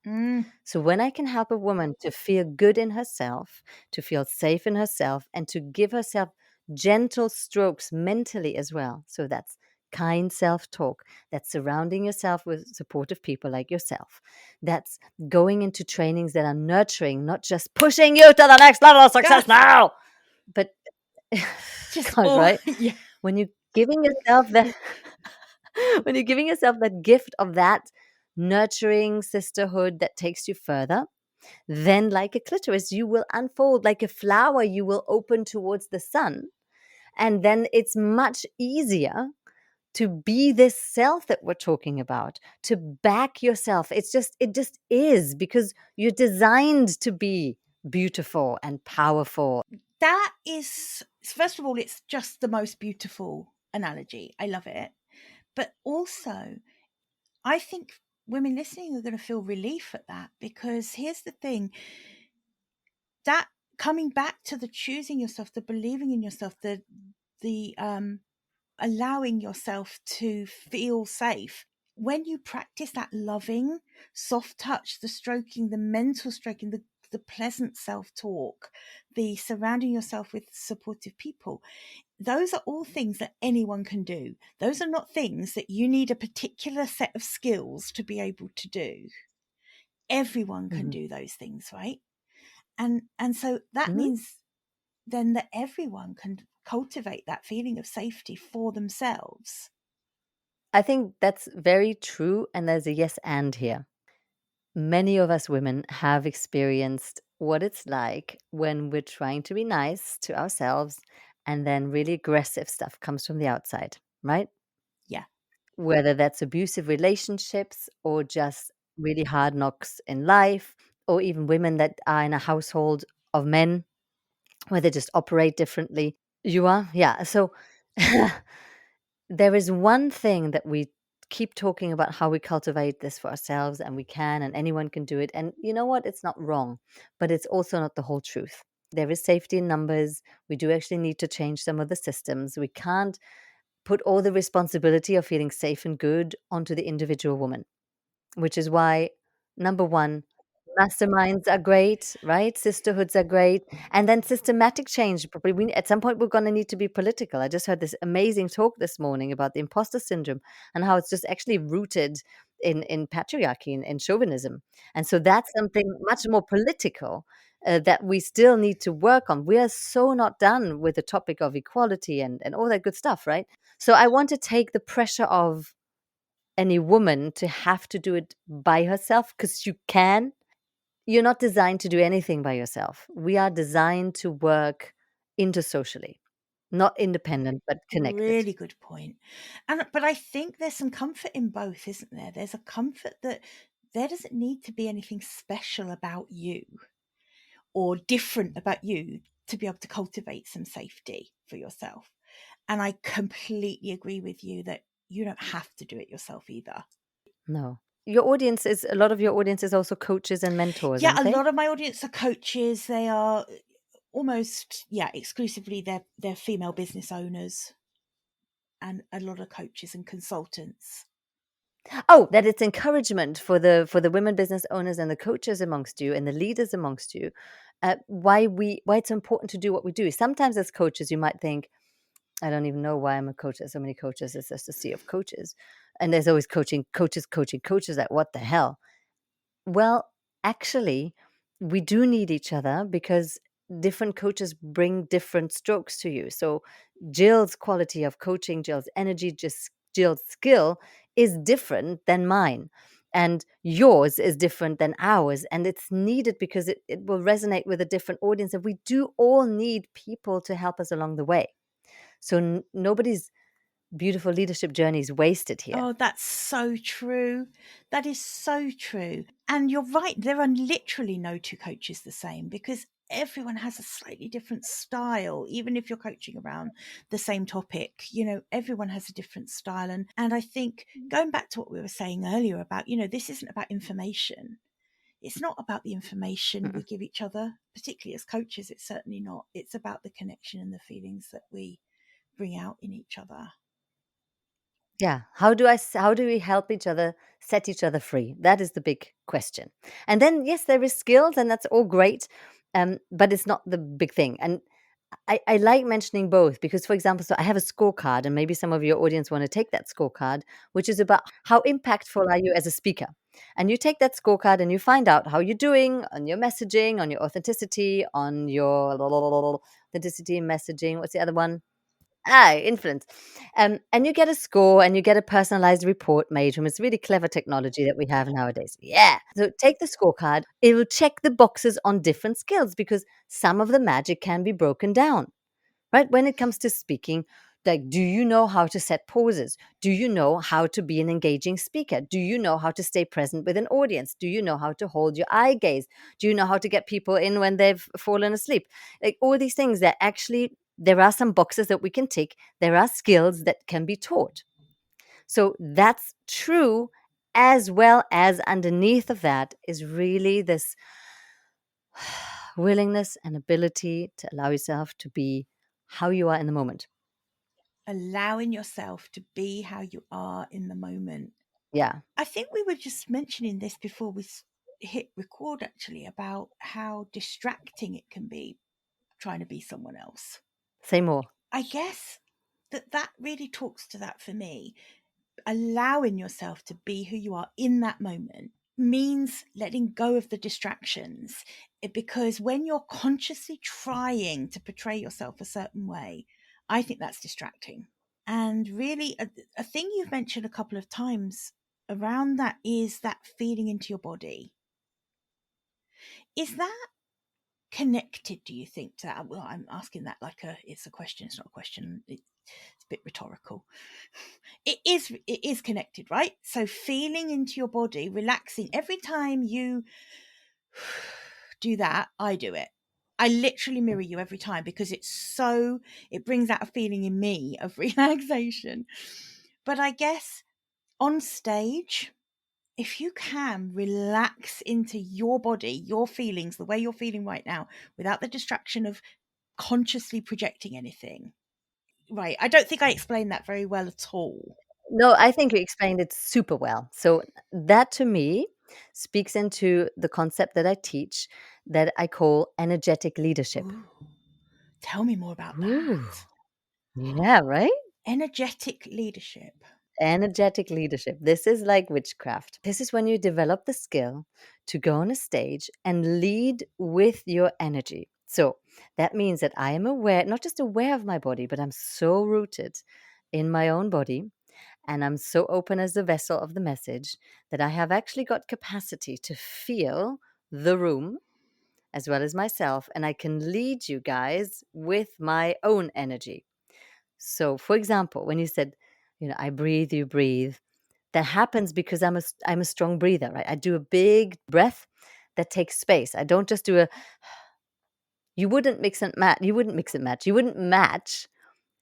So when I can help a woman to feel good in herself, to feel safe in herself, and to give herself gentle strokes mentally as well. So that's kind self-talk. That's surrounding yourself with supportive people like yourself. That's going into trainings that are nurturing, not just pushing you to the next level of success now, but Just God, right? Yeah. When you're giving yourself that when you're giving yourself that gift of that nurturing sisterhood that takes you further, then like a clitoris, you will unfold like a flower, you will open towards the sun. And then it's much easier to be this self that we're talking about, to back yourself. It just is, because you're designed to be beautiful and powerful. That is, first of all, it's just the most beautiful analogy. I love it. But also, I think women listening are going to feel relief at that, because here's the thing, that coming back to the choosing yourself, the believing in yourself, the allowing yourself to feel safe. When you practice that loving, soft touch, the stroking, the mental stroking, the pleasant self-talk, the surrounding yourself with supportive people, those are all things that anyone can do. Those are not things that you need a particular set of skills to be able to do. Everyone can do those things, right? And so that means then that everyone can cultivate that feeling of safety for themselves. I think that's very true. And there's a yes and here. Many of us women have experienced what it's like when we're trying to be nice to ourselves and then really aggressive stuff comes from the outside, right? Yeah. Whether that's abusive relationships or just really hard knocks in life, or even women that are in a household of men where they just operate differently. You are? Yeah. So there is one thing that we keep talking about, how we cultivate this for ourselves, and we can, and anyone can do it. And you know what? It's not wrong, but it's also not the whole truth. There is safety in numbers. We do actually need to change some of the systems. We can't put all the responsibility of feeling safe and good onto the individual woman, which is why, number one, masterminds are great, right? Sisterhoods are great. And then systematic change. Probably at some point, we're going to need to be political. I just heard this amazing talk this morning about the imposter syndrome and how it's just actually rooted in patriarchy and in chauvinism. And so that's something much more political that we still need to work on. We are so not done with the topic of equality and all that good stuff, right? So I want to take the pressure of any woman to have to do it by herself, because you can. You're not designed to do anything by yourself. We are designed to work intersocially, not independent, but connected. Really good point. But I think there's some comfort in both, isn't there? There's a comfort that there doesn't need to be anything special about you or different about you to be able to cultivate some safety for yourself. And I completely agree with you that you don't have to do it yourself either. No. A lot of your audience is also coaches and mentors, Yeah, aren't a they? lot of my audience are coaches. They are almost, yeah, exclusively they're female business owners and a lot of coaches and consultants. Oh, that it's encouragement for the women business owners and the coaches amongst you and the leaders amongst you. Why it's important to do what we do. Sometimes as coaches, you might think, I don't even know why I'm a coach. There's so many coaches. It's just a sea of coaches, and there's always coaches. Like, what the hell? Well, actually, we do need each other because different coaches bring different strokes to you. So Jill's quality of coaching, Jill's energy, just Jill's skill is different than mine. And yours is different than ours. And it's needed because it will resonate with a different audience. And we do all need people to help us along the way. So nobody's beautiful leadership journey is wasted here. Oh, that's so true. That is so true. And you're right. There are literally no two coaches the same because everyone has a slightly different style. Even if you're coaching around the same topic, everyone has a different style. And I think going back to what we were saying earlier about, this isn't about information. It's not about the information we give each other, particularly as coaches. It's certainly not. It's about the connection and the feelings that we bring out in each other. Yeah. How do we help each other set each other free? That is the big question. And then, yes, there is skills, and that's all great, but it's not the big thing. And I like mentioning both because, for example, so I have a scorecard, and maybe some of your audience want to take that scorecard, which is about how impactful are you as a speaker. And you take that scorecard and you find out how you're doing on your messaging, on your authenticity, on your authenticity messaging. What's the other one? Influence. And you get a score and you get a personalized report made from this really clever technology that we have nowadays. Yeah. So take the scorecard. It will check the boxes on different skills because some of the magic can be broken down, right? When it comes to speaking, like, do you know how to set pauses? Do you know how to be an engaging speaker? Do you know how to stay present with an audience? Do you know how to hold your eye gaze? Do you know how to get people in when they've fallen asleep? Like all these things that actually there are some boxes that we can tick. There are skills that can be taught. So that's true, as well as underneath of that is really this willingness and ability to allow yourself to be how you are in the moment. Allowing yourself to be how you are in the moment. Yeah. I think we were just mentioning this before we hit record, actually, about how distracting it can be trying to be someone else. Say more. I guess that really talks to that for me. Allowing yourself to be who you are in that moment means letting go of the distractions, because when you're consciously trying to portray yourself a certain way, I think that's distracting. And really, a thing you've mentioned a couple of times around that is that feeling into your body. Is that connected, do you think, to that? Well, I'm asking that like it's a question. It's not a question. It's a bit rhetorical. It is connected, right? So feeling into your body, relaxing. Every time you do that, I do it. I literally mirror you every time because it brings out a feeling in me of relaxation. But I guess on stage, if you can relax into your body, your feelings, the way you're feeling right now, without the distraction of consciously projecting anything. Right. I don't think I explained that very well at all. No, I think you explained it super well. So that to me speaks into the concept that I teach that I call energetic leadership. Ooh, tell me more about Ooh. that. Yeah, right? Energetic leadership. Energetic leadership. This is like witchcraft. This is when you develop the skill to go on a stage and lead with your energy. So that means that I am aware, not just aware of my body, but I'm so rooted in my own body. And I'm so open as the vessel of the message that I have actually got capacity to feel the room as well as myself. And I can lead you guys with my own energy. So, for example, when you said, I breathe, you breathe, that happens because I'm a strong breather, right? I do a big breath that takes space. I don't just do a. You wouldn't mix and match. You wouldn't mix and match. You wouldn't match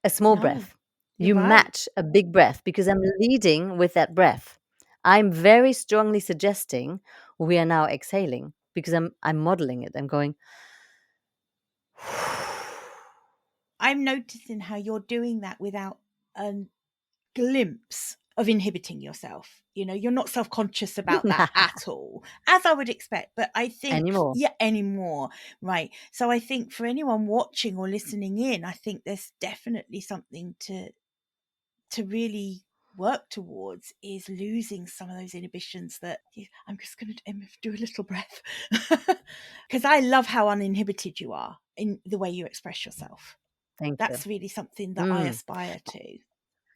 a small No, breath. you're You right. match a big breath because I'm leading with that breath. I'm very strongly suggesting we are now exhaling because I'm modeling it. I'm going I'm noticing how you're doing that without a glimpse of inhibiting yourself. You're not self-conscious about that at all, as I would expect. But I think, Anymore. anymore. Right. So I think for anyone watching or listening in, I think there's definitely something to really work towards, is losing some of those inhibitions. That I'm just going to do a little breath, because I love how uninhibited you are in the way you express yourself. Thank you. That's really something that I aspire to.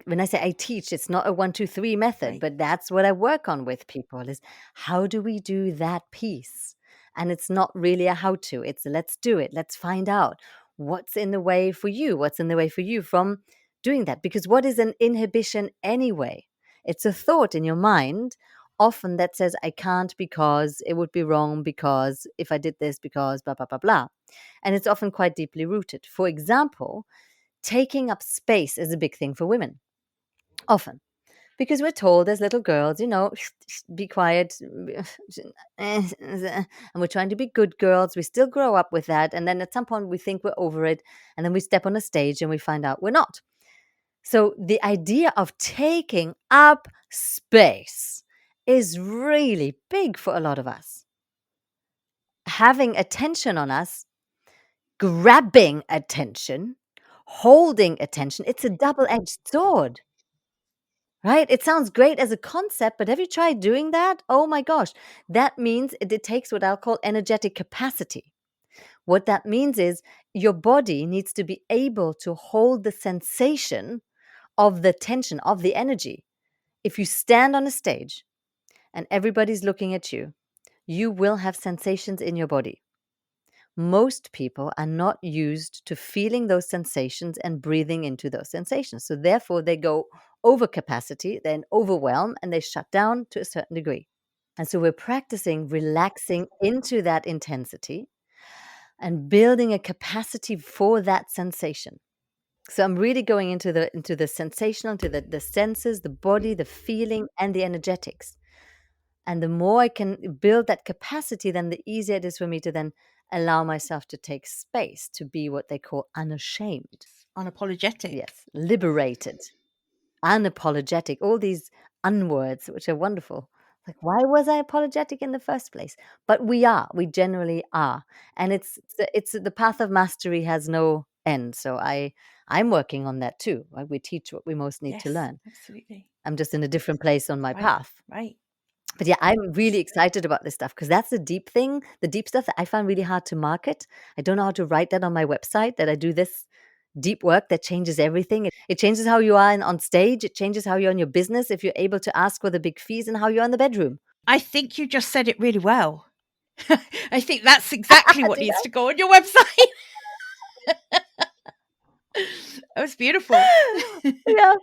When I say I teach, it's not a 1, 2, 3 method, Right. but that's what I work on with people, is how do we do that piece? And it's not really a how to, it's let's do it. Let's find out what's in the way for you. What's in the way for you from doing that? Because what is an inhibition anyway? It's a thought in your mind often that says, I can't because it would be wrong, because if I did this, because blah, blah, blah, blah. And it's often quite deeply rooted. For example, taking up space is a big thing for women. Often. Because we're told as little girls, be quiet. And we're trying to be good girls. We still grow up with that. And then at some point we think we're over it. And then we step on a stage and we find out we're not. So the idea of taking up space is really big for a lot of us. Having attention on us, grabbing attention, holding attention, it's a double-edged sword. Right? It sounds great as a concept, but have you tried doing that? Oh my gosh. That means it takes what I'll call energetic capacity. What that means is your body needs to be able to hold the sensation of the tension, of the energy. If you stand on a stage and everybody's looking at you, you will have sensations in your body. Most people are not used to feeling those sensations and breathing into those sensations. So therefore, they go over capacity, then overwhelm, and they shut down to a certain degree. And so we're practicing relaxing into that intensity and building a capacity for that sensation. So I'm really going into the sensational, into the senses, the body, the feeling, and the energetics. And the more I can build that capacity, then the easier it is for me to then allow myself to take space, to be what they call unashamed. Unapologetic. Yes, liberated, unapologetic, all these unwords, which are wonderful. Like, why was I apologetic in the first place? But we generally are. And it's the path of mastery has no end. So I'm working on that too. Right? We teach what we most need to learn. Absolutely. I'm just in a different place on my path. Right. But yeah, I'm really excited about this stuff because that's the deep thing, the deep stuff that I find really hard to market. I don't know how to write that on my website, that I do this deep work that changes everything. It changes how you are on stage. It changes how you're in your business, if you're able to ask for the big fees, and how you're in the bedroom. I think you just said it really well. I think that's exactly what needs to go on your website. That was beautiful. Yeah.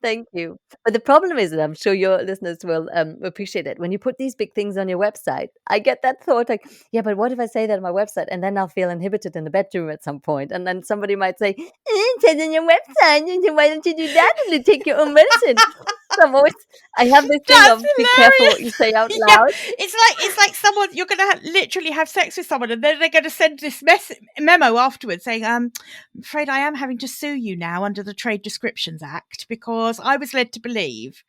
Thank you. But the problem is, and I'm sure your listeners will appreciate it, when you put these big things on your website, I get that thought like, yeah, but what if I say that on my website and then I'll feel inhibited in the bedroom at some point? And then somebody might say, it's on your website. Why don't you do that and take your own medicine? So I have this thing of be careful what you say out loud. It's like someone, you're going to literally have sex with someone and then they're going to send this memo afterwards saying, I'm afraid I am having to sue you now under the Trade Descriptions Act because I was led to believe.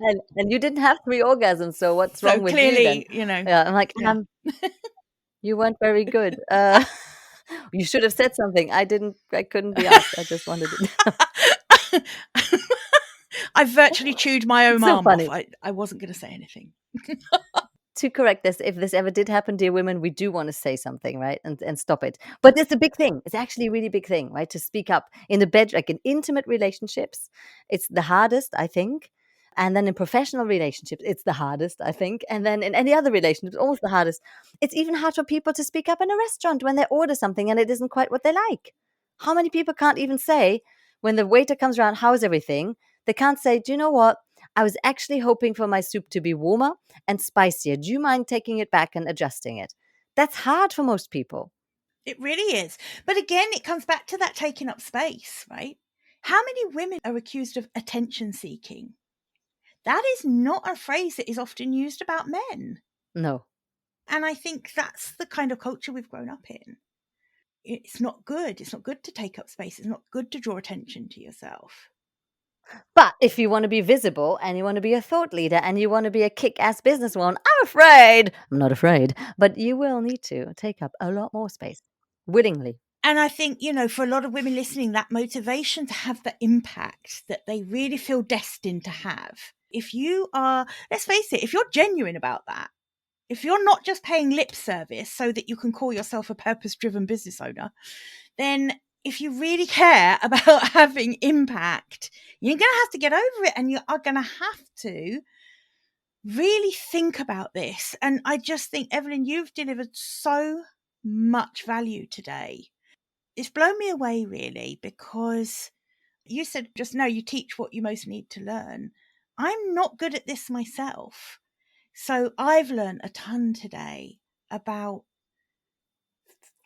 And you didn't have 3 orgasms, so what's wrong with you then? Yeah, I'm like, you weren't very good. You should have said something. I couldn't be asked. I just wanted it. I virtually chewed my own arm funny. off. I wasn't going to say anything. To correct this, if this ever did happen, dear women, we do want to say something, right? And stop it. But it's a big thing. It's actually a really big thing, right? To speak up in the bed, like in intimate relationships. It's the hardest, I think. And then in professional relationships, it's the hardest, I think. And then in any other relationship, it's almost the hardest. It's even hard for people to speak up in a restaurant when they order something and it isn't quite what they like. How many people can't even say, when the waiter comes around, how's everything? They can't say, do you know what? I was actually hoping for my soup to be warmer and spicier. Do you mind taking it back and adjusting it? That's hard for most people. It really is. But again, it comes back to that taking up space, right? How many women are accused of attention seeking? That is not a phrase that is often used about men. No. And I think that's the kind of culture we've grown up in. It's not good. It's not good to take up space. It's not good to draw attention to yourself. But if you want to be visible and you want to be a thought leader and you want to be a kick-ass businesswoman, I'm not afraid, but you will need to take up a lot more space willingly. And I think, for a lot of women listening, that motivation to have the impact that they really feel destined to have. If you are, let's face it, if you're genuine about that, if you're not just paying lip service so that you can call yourself a purpose-driven business owner, then if you really care about having impact, you're going to have to get over it, and you are going to have to really think about this. And I just think, Evelyne, you've delivered so much value today. It's blown me away, really, because you said just now you teach what you most need to learn. I'm not good at this myself. So I've learned a ton today about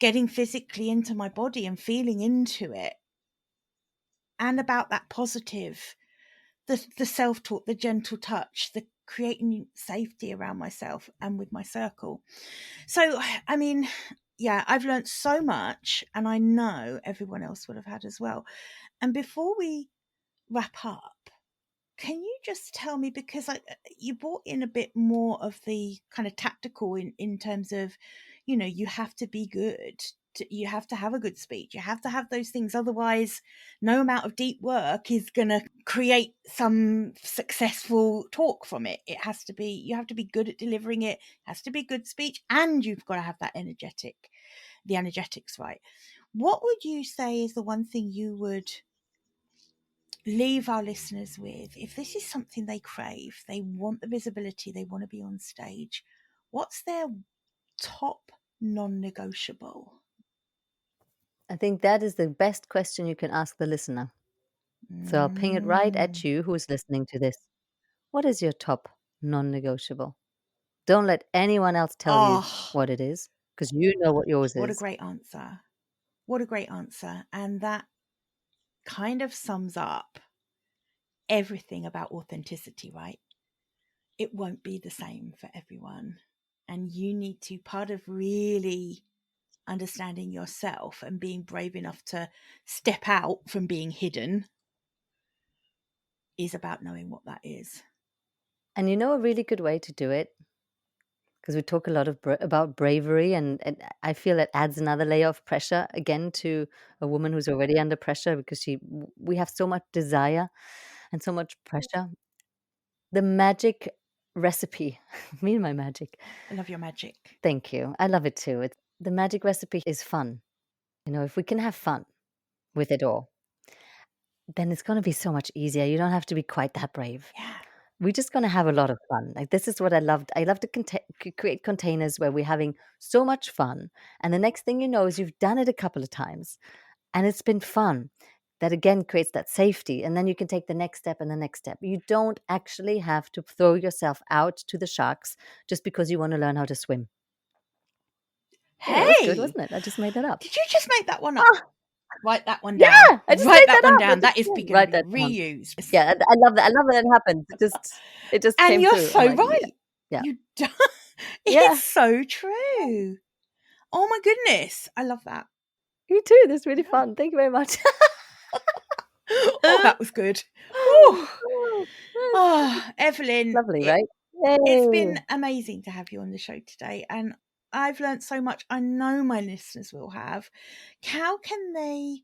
getting physically into my body and feeling into it, and about that positive, the self-talk, the gentle touch, the creating safety around myself and with my circle. So, I mean, yeah, I've learned so much, and I know everyone else would have had as well. And before we wrap up, can you just tell me, because you brought in a bit more of the kind of tactical in terms of, you have to be good. You have to have a good speech. You have to have those things. Otherwise, no amount of deep work is going to create some successful talk from it. You have to be good at delivering it. It has to be good speech. And you've got to have the energetics right. What would you say is the one thing you would leave our listeners with, if this is something they crave, they want the visibility, they want to be on stage, what's their top non-negotiable? I think that is the best question you can ask the listener. So I'll ping it right at you who is listening to this. What is your top non-negotiable? Don't let anyone else tell you what it is, because you know what yours What is. a great answer. What a great answer. And that kind of sums up everything about authenticity, right? It won't be the same for everyone. And you need to, part of really understanding yourself and being brave enough to step out from being hidden is about knowing what that is. And a really good way to do it, because we talk a lot about bravery, and I feel it adds another layer of pressure again to a woman who's already under pressure, because we have so much desire and so much pressure. The magic recipe, me and my magic. I love your magic. Thank you. I love it too. The magic recipe is fun. If we can have fun with it all, then it's going to be so much easier. You don't have to be quite that brave. Yeah. We're just going to have a lot of fun. Like, this is what I loved. I love to create containers where we're having so much fun. And the next thing you know is you've done it a couple of times and it's been fun. That again creates that safety. And then you can take the next step and the next step. You don't actually have to throw yourself out to the sharks just because you want to learn how to swim. Hey, that was good, wasn't it? I just made that up. Did you just make that one up? Write that one down. Yeah, I just write made that one up. down. That is going to be reused. Yeah, I love that. I love that it happened. It just and came you're through. so right. Yeah. It's so true. Oh my goodness. I love that. You too. That's really fun. Thank you very much. Oh, that was good. Evelyne. Lovely, right? It's been amazing to have you on the show today. And I've learned so much. I know my listeners will have. How can they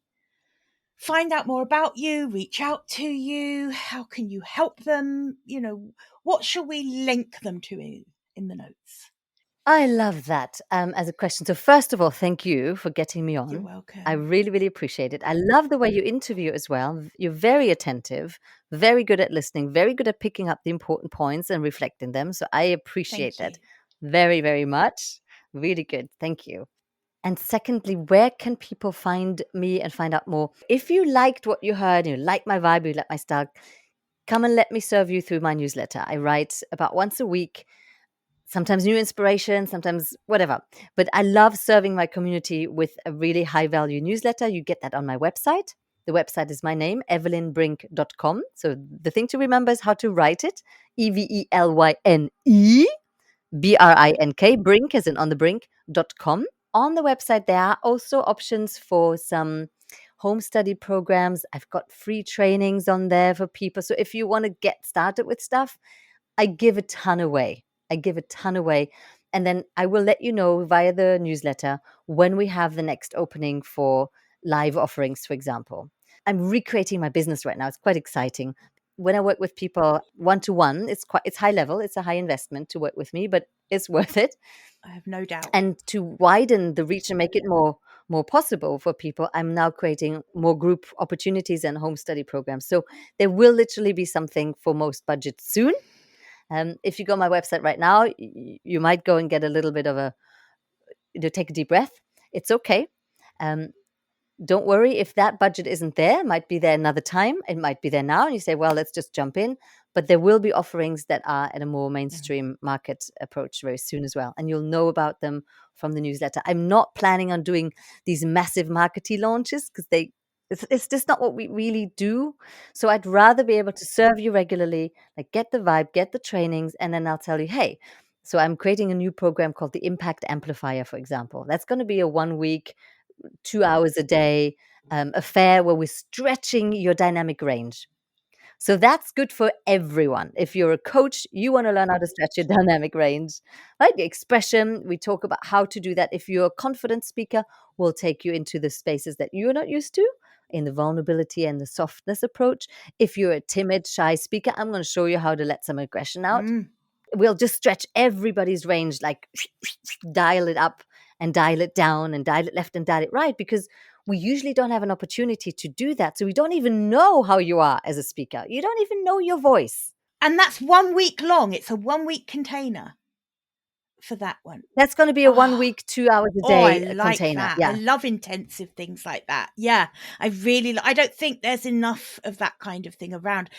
find out more about you, reach out to you? How can you help them? What shall we link them to in the notes? I love that as a question. So first of all, thank you for getting me on. You're welcome. I really, really appreciate it. I love the way you interview as well. You're very attentive, very good at listening, very good at picking up the important points and reflecting them. So I appreciate that very, very much. Really good. Thank you. And secondly, where can people find me and find out more? If you liked what you heard, you like my vibe, you like my style, come and let me serve you through my newsletter. I write about once a week, sometimes new inspiration, sometimes whatever. But I love serving my community with a really high value newsletter. You get that on my website. The website is my name, evelynbrink.com. So the thing to remember is how to write it, EVELYNE. BRINK, brink as in on the brink.com. On the website, there are also options for some home study programs. I've got free trainings on there for people. So if you want to get started with stuff, I give a ton away. And then I will let you know via the newsletter when we have the next opening for live offerings, for example. I'm recreating my business right now. It's quite exciting. When I work with people one-to-one, it's high level. It's a high investment to work with me, but it's worth it. I have no doubt. And to widen the reach and make it more possible for people, I'm now creating more group opportunities and home study programs. So there will literally be something for most budgets soon. If you go on my website right now, you might go and get a little bit of take a deep breath. It's okay. Don't worry if that budget isn't there. It might be there another time. It might be there now. And you say, well, let's just jump in. But there will be offerings that are at a more mainstream market approach very soon as well. And you'll know about them from the newsletter. I'm not planning on doing these massive marketing launches because it's just not what we really do. So I'd rather be able to serve you regularly, like get the vibe, get the trainings, and then I'll tell you, hey, so I'm creating a new program called the Impact Amplifier, for example. That's going to be a 1 week, 2 hours a day affair where we're stretching your dynamic range. So that's good for everyone. If you're a coach, you want to learn how to stretch your dynamic range, right? Expression, we talk about how to do that. If you're a confident speaker, we'll take you into the spaces that you're not used to in the vulnerability and the softness approach. If you're a timid, shy speaker, I'm going to show you how to let some aggression out. We'll just stretch everybody's range, like dial it up and dial it down and dial it left and dial it right, because we usually don't have an opportunity to do that. So we don't even know how you are as a speaker. You don't even know your voice. And that's 1 week long. It's a 1 week container for that one. That's going to be a 1 week, 2 hours a day I like container. that. Yeah. I love intensive things like that. Yeah, I don't think there's enough of that kind of thing around.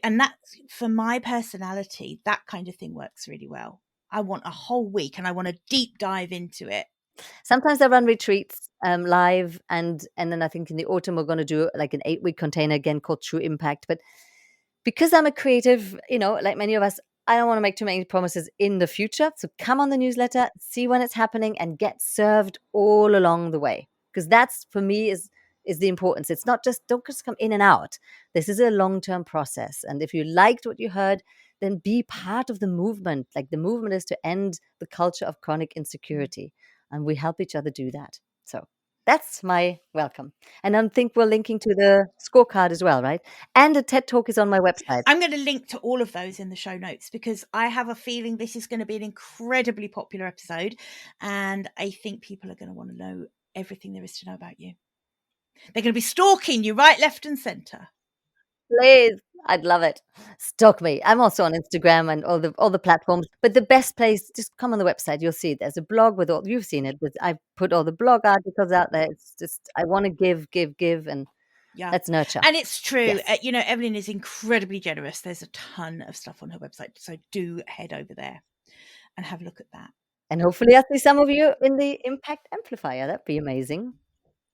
And that's, for my personality, that kind of thing works really well. I want a whole week and I want to deep dive into it. Sometimes I run retreats live, and then I think in the autumn we're going to do like an 8-week container again called True Impact. But because I'm a creative, like many of us, I don't want to make too many promises in the future. So come on the newsletter, see when it's happening, and get served all along the way. Because that's, for me, is the importance. It's not don't just come in and out. This is a long-term process. And if you liked what you heard, then be part of the movement. Like, the movement is to end the culture of chronic insecurity. And we help each other do that. So that's my welcome. And I think we're linking to the scorecard as well, right? And the TED Talk is on my website. I'm going to link to all of those in the show notes because I have a feeling this is going to be an incredibly popular episode. And I think people are going to want to know everything there is to know about you. They're going to be stalking you right, left and center. Please. I'd love it. Stalk me. I'm also on Instagram and all the platforms. But the best place, just come on the website. You'll see there's a blog with you've seen it. I put all the blog articles out there. It's just, I want to give, and let's nurture. And it's true. Yes. Evelyne is incredibly generous. There's a ton of stuff on her website. So do head over there and have a look at that. And hopefully I'll see some of you in the Impact Amplifier. That'd be amazing.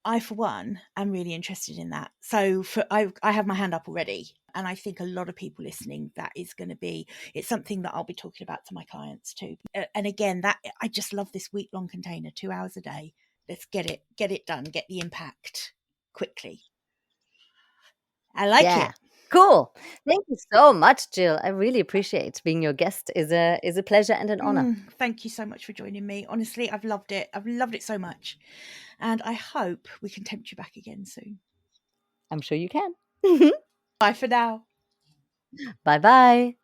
I, for one, am really interested in that. So I have my hand up already. And I think a lot of people listening, that is going to be, it's something that I'll be talking about to my clients too. And again, I just love this week-long container, 2 hours a day. Let's get it done, get the impact quickly. I like it. Cool. Thank you so much, Jill. I really appreciate being your guest. Is a pleasure and an honor. Thank you so much for joining me. Honestly, I've loved it. I've loved it so much. And I hope we can tempt you back again soon. I'm sure you can. Bye for now. Bye-bye.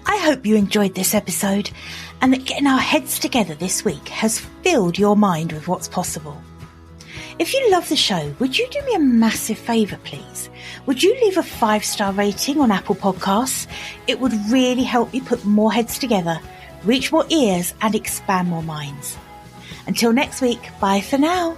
I hope you enjoyed this episode and that getting our heads together this week has filled your mind with what's possible. If you love the show, would you do me a massive favour, please? Would you leave a 5-star rating on Apple Podcasts? It would really help me put more heads together, reach more ears and expand more minds. Until next week, bye for now.